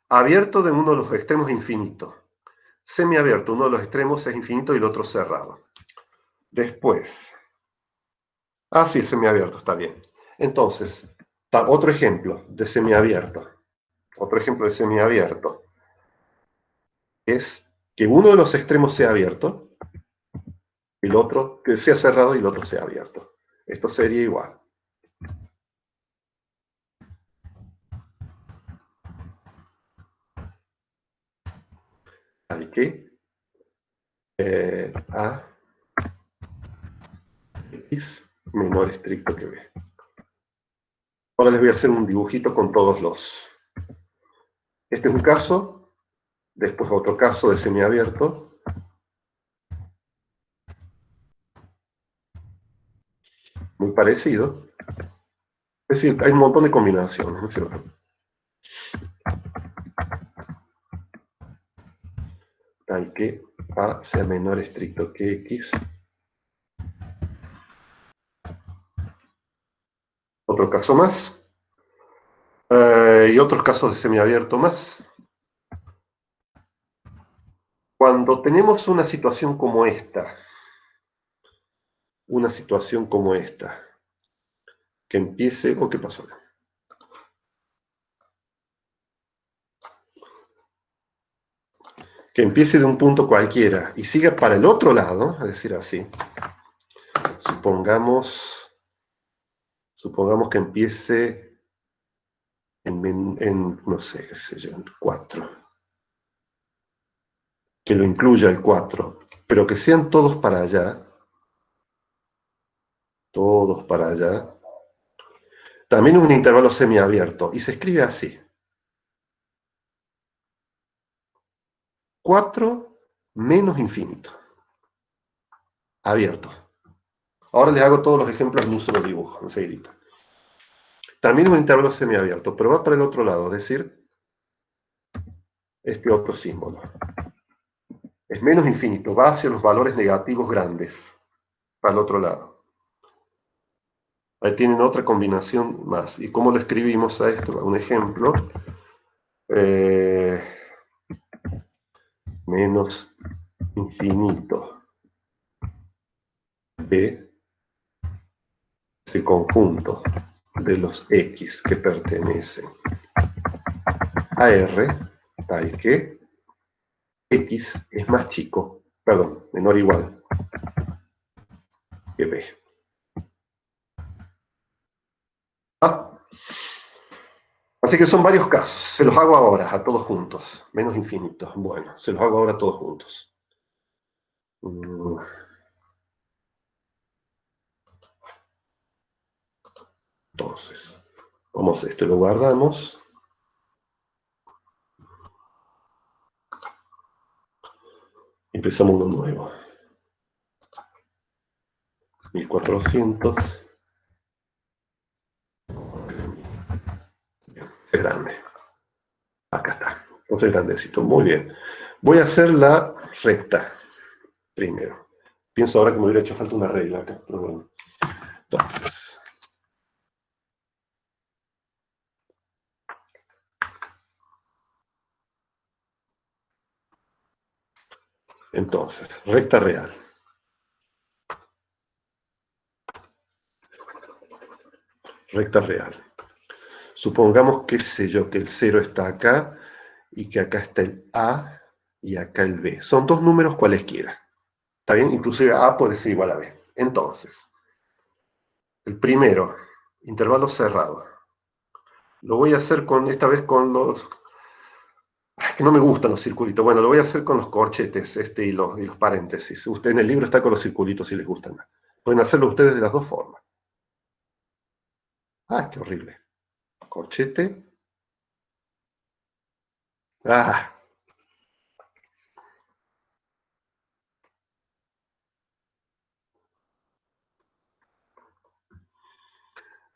Speaker 1: abierto de uno de los extremos infinito, semiabierto, uno de los extremos es infinito y el otro cerrado. Después, Ah, sí, semiabierto, está bien. Entonces, otro ejemplo de semiabierto. Otro ejemplo de semiabierto es que uno de los extremos sea abierto, el otro que sea cerrado y el otro sea abierto. Esto sería igual. Hay que A X menor estricto que B. Ahora les voy a hacer un dibujito con todos los. Este es un caso, después otro caso de semiabierto. Muy parecido. Es decir, hay un montón de combinaciones, ¿no es cierto? Hay que A sea menor estricto que X. Otro caso más. Y otros casos de semiabierto más. Cuando tenemos una situación como esta, que empiece, ¿o qué pasó acá? Que empiece de un punto cualquiera y siga para el otro lado, es decir, así. Supongamos que empiece no sé, qué sé yo, en 4. Que lo incluya el 4, pero que sean todos para allá. Todos para allá. También un intervalo semiabierto, y se escribe así. 4 menos infinito. Abierto. Ahora les hago todos los ejemplos en un solo dibujo, enseguida. También un intervalo semiabierto, pero va para el otro lado, es decir, este otro símbolo. Es menos infinito, va hacia los valores negativos grandes, para el otro lado. Ahí tienen otra combinación más. ¿Y cómo lo escribimos a esto? Un ejemplo. Menos infinito de ese conjunto de los X que pertenecen a R, tal que X es más chico, perdón, menor o igual que B. ¿Ah? Así que son varios casos. Se los hago ahora a todos juntos. Menos infinito. Bueno, se los hago ahora a todos juntos. Entonces, vamos a este, lo guardamos. Empezamos uno nuevo. 1400. Es grande. Acá está. Entonces grandecito. Muy bien. Voy a hacer la recta primero. Pienso ahora que me hubiera hecho falta una regla acá, pero bueno. Entonces, recta real. Recta real. Supongamos, qué sé yo, que el 0 está acá y que acá está el A y acá el B. Son dos números cualesquiera. ¿Está bien? Inclusive A puede ser igual a B. Entonces, el primero, intervalo cerrado. Lo voy a hacer esta vez con los. Que no me gustan los circulitos. Bueno, lo voy a hacer con los corchetes y los paréntesis. Usted en el libro está con los circulitos si les gustan. Pueden hacerlo ustedes de las dos formas. Ah, qué horrible. Corchete. Ah.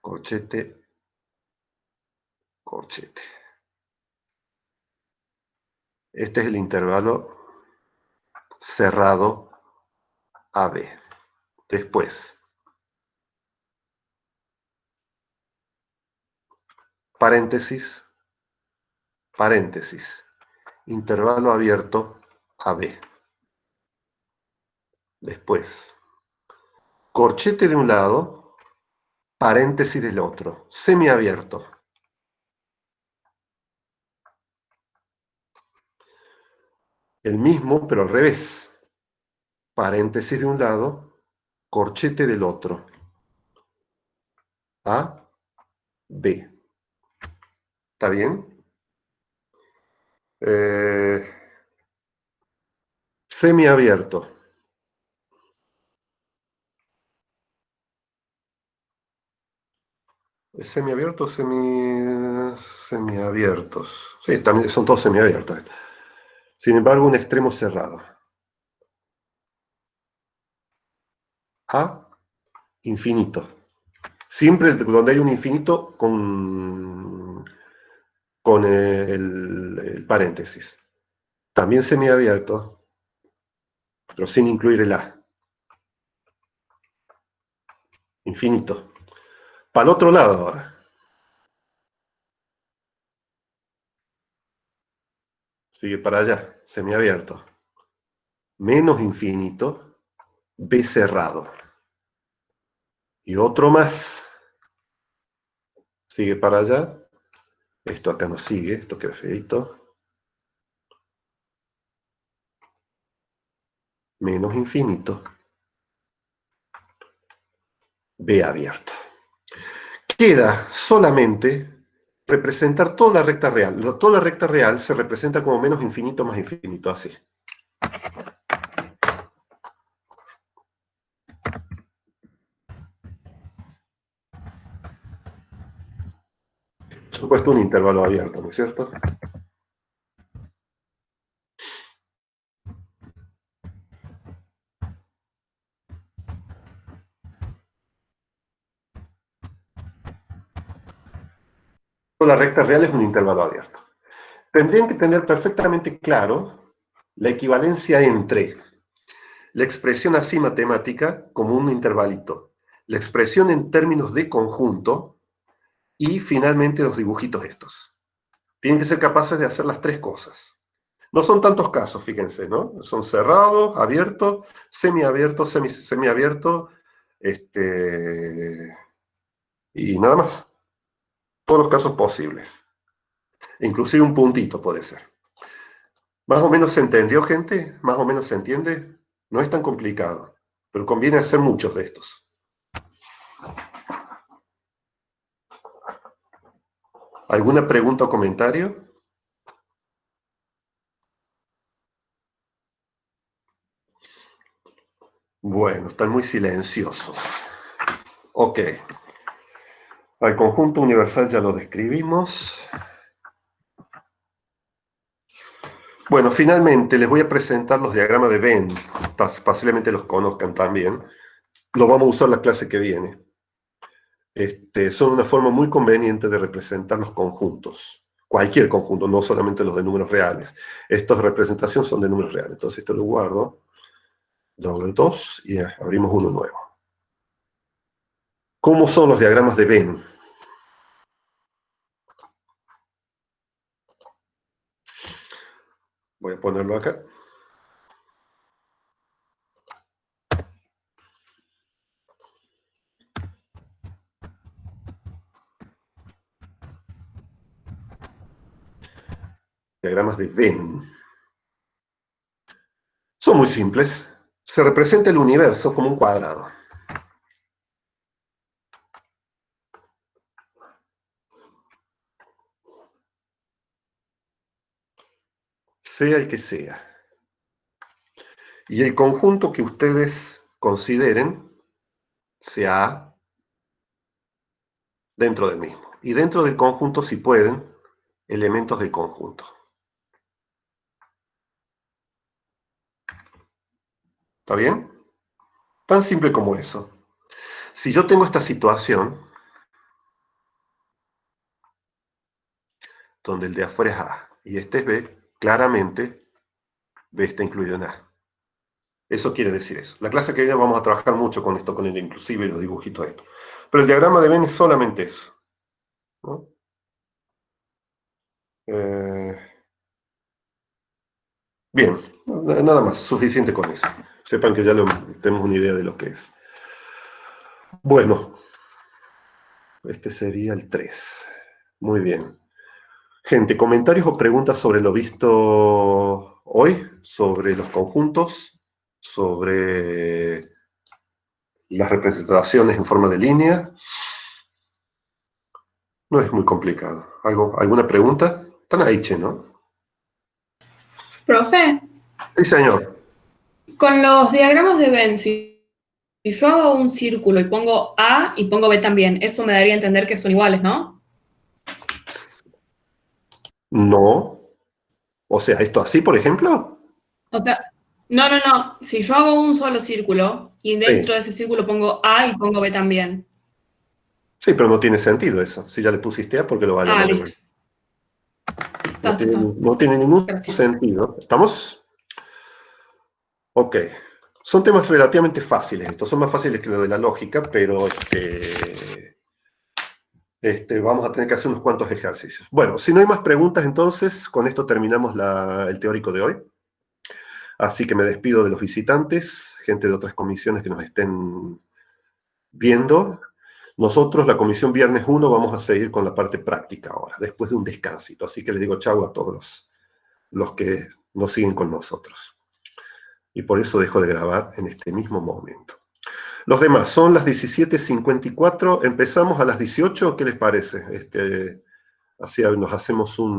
Speaker 1: Corchete. Corchete. Este es el intervalo cerrado AB. Después, paréntesis, paréntesis, intervalo abierto AB. Después, corchete de un lado, paréntesis del otro, semiabierto. El mismo, pero al revés. Paréntesis de un lado, corchete del otro. A, B. ¿Está bien? Semiabierto. ¿Es semiabierto o semiabiertos? Sí, también son todos semiabiertos. Sin embargo, un extremo cerrado. A, infinito. Siempre donde hay un infinito con el paréntesis. También semiabierto, pero sin incluir el A. Infinito. Para el otro lado ahora. Sigue para allá, semiabierto. Menos infinito, B cerrado. Y otro más. Sigue para allá. Esto acá no sigue, esto queda feito. Menos infinito, B abierto. Queda solamente representar toda la recta real. Toda la recta real se representa como menos infinito más infinito, así. Por supuesto, un intervalo abierto, ¿no es cierto? Toda la recta real es un intervalo abierto. Tendrían que tener perfectamente claro la equivalencia entre la expresión así matemática como un intervalito, la expresión en términos de conjunto y finalmente los dibujitos estos. Tienen que ser capaces de hacer las tres cosas. No son tantos casos, fíjense, ¿no? Son cerrados, abiertos, semiabiertos, semiabiertos, y nada más. Todos los casos posibles. Inclusive un puntito puede ser. ¿Más o menos se entendió, gente? ¿Más o menos se entiende? No es tan complicado, pero conviene hacer muchos de estos. ¿Alguna pregunta o comentario? Bueno, están muy silenciosos. Ok. Al conjunto universal ya lo describimos. Bueno, finalmente les voy a presentar los diagramas de Venn. Posiblemente los conozcan también. Lo vamos a usar la clase que viene. Son una forma muy conveniente de representar los conjuntos. Cualquier conjunto, no solamente los de números reales. Estos de representación son de números reales. Entonces esto lo guardo. Doble 2 y abrimos uno nuevo. ¿Cómo son los diagramas de Venn? Voy a ponerlo acá. Diagramas de Venn. Son muy simples. Se representa el universo como un cuadrado. Sea el que sea. Y el conjunto que ustedes consideren sea A dentro del mismo. Y dentro del conjunto, si pueden, elementos del conjunto. ¿Está bien? Tan simple como eso. Si yo tengo esta situación, donde el de afuera es A y este es B, claramente B está incluido en A. Eso quiere decir eso. La clase que viene vamos a trabajar mucho con esto, con el inclusive y los dibujitos de esto. Pero el diagrama de Venn es solamente eso, ¿no? Bien, nada más, suficiente con eso. Sepan que ya tenemos una idea de lo que es. Bueno, Este sería el 3. Muy bien. Gente, comentarios o preguntas sobre lo visto hoy, sobre los conjuntos, sobre las representaciones en forma de línea. No es muy complicado. ¿Alguna pregunta? Están ahí, che, ¿no?
Speaker 3: Profe,
Speaker 1: Sí, señor.
Speaker 3: con los diagramas de Venn, si yo hago un círculo y pongo A y pongo B también, eso me daría a entender que son iguales, ¿no?
Speaker 1: No. O sea, esto así, por ejemplo.
Speaker 3: O sea, no. Si yo hago un solo círculo y dentro
Speaker 1: Sí.
Speaker 3: de ese círculo pongo A y pongo B también.
Speaker 1: Sí, pero no tiene sentido eso. Si ya le pusiste A, ¿por qué lo va a
Speaker 3: Ah,
Speaker 1: llamar de
Speaker 3: listo.
Speaker 1: vuelta?
Speaker 3: Está.
Speaker 1: No tiene ningún
Speaker 3: Gracias.
Speaker 1: sentido. ¿Estamos? Ok. Son temas relativamente fáciles. Estos son más fáciles que lo de la lógica, pero vamos a tener que hacer unos cuantos ejercicios. Bueno, si no hay más preguntas, entonces con esto terminamos el teórico de hoy. Así que me despido de los visitantes, gente de otras comisiones que nos estén viendo. Nosotros, la comisión viernes 1, vamos a seguir con la parte práctica ahora, después de un descansito. Así que les digo chau a todos los que nos siguen con nosotros. Y por eso dejo de grabar en este mismo momento. Los demás, son las 17:54, empezamos a las 18, ¿qué les parece? Así nos hacemos un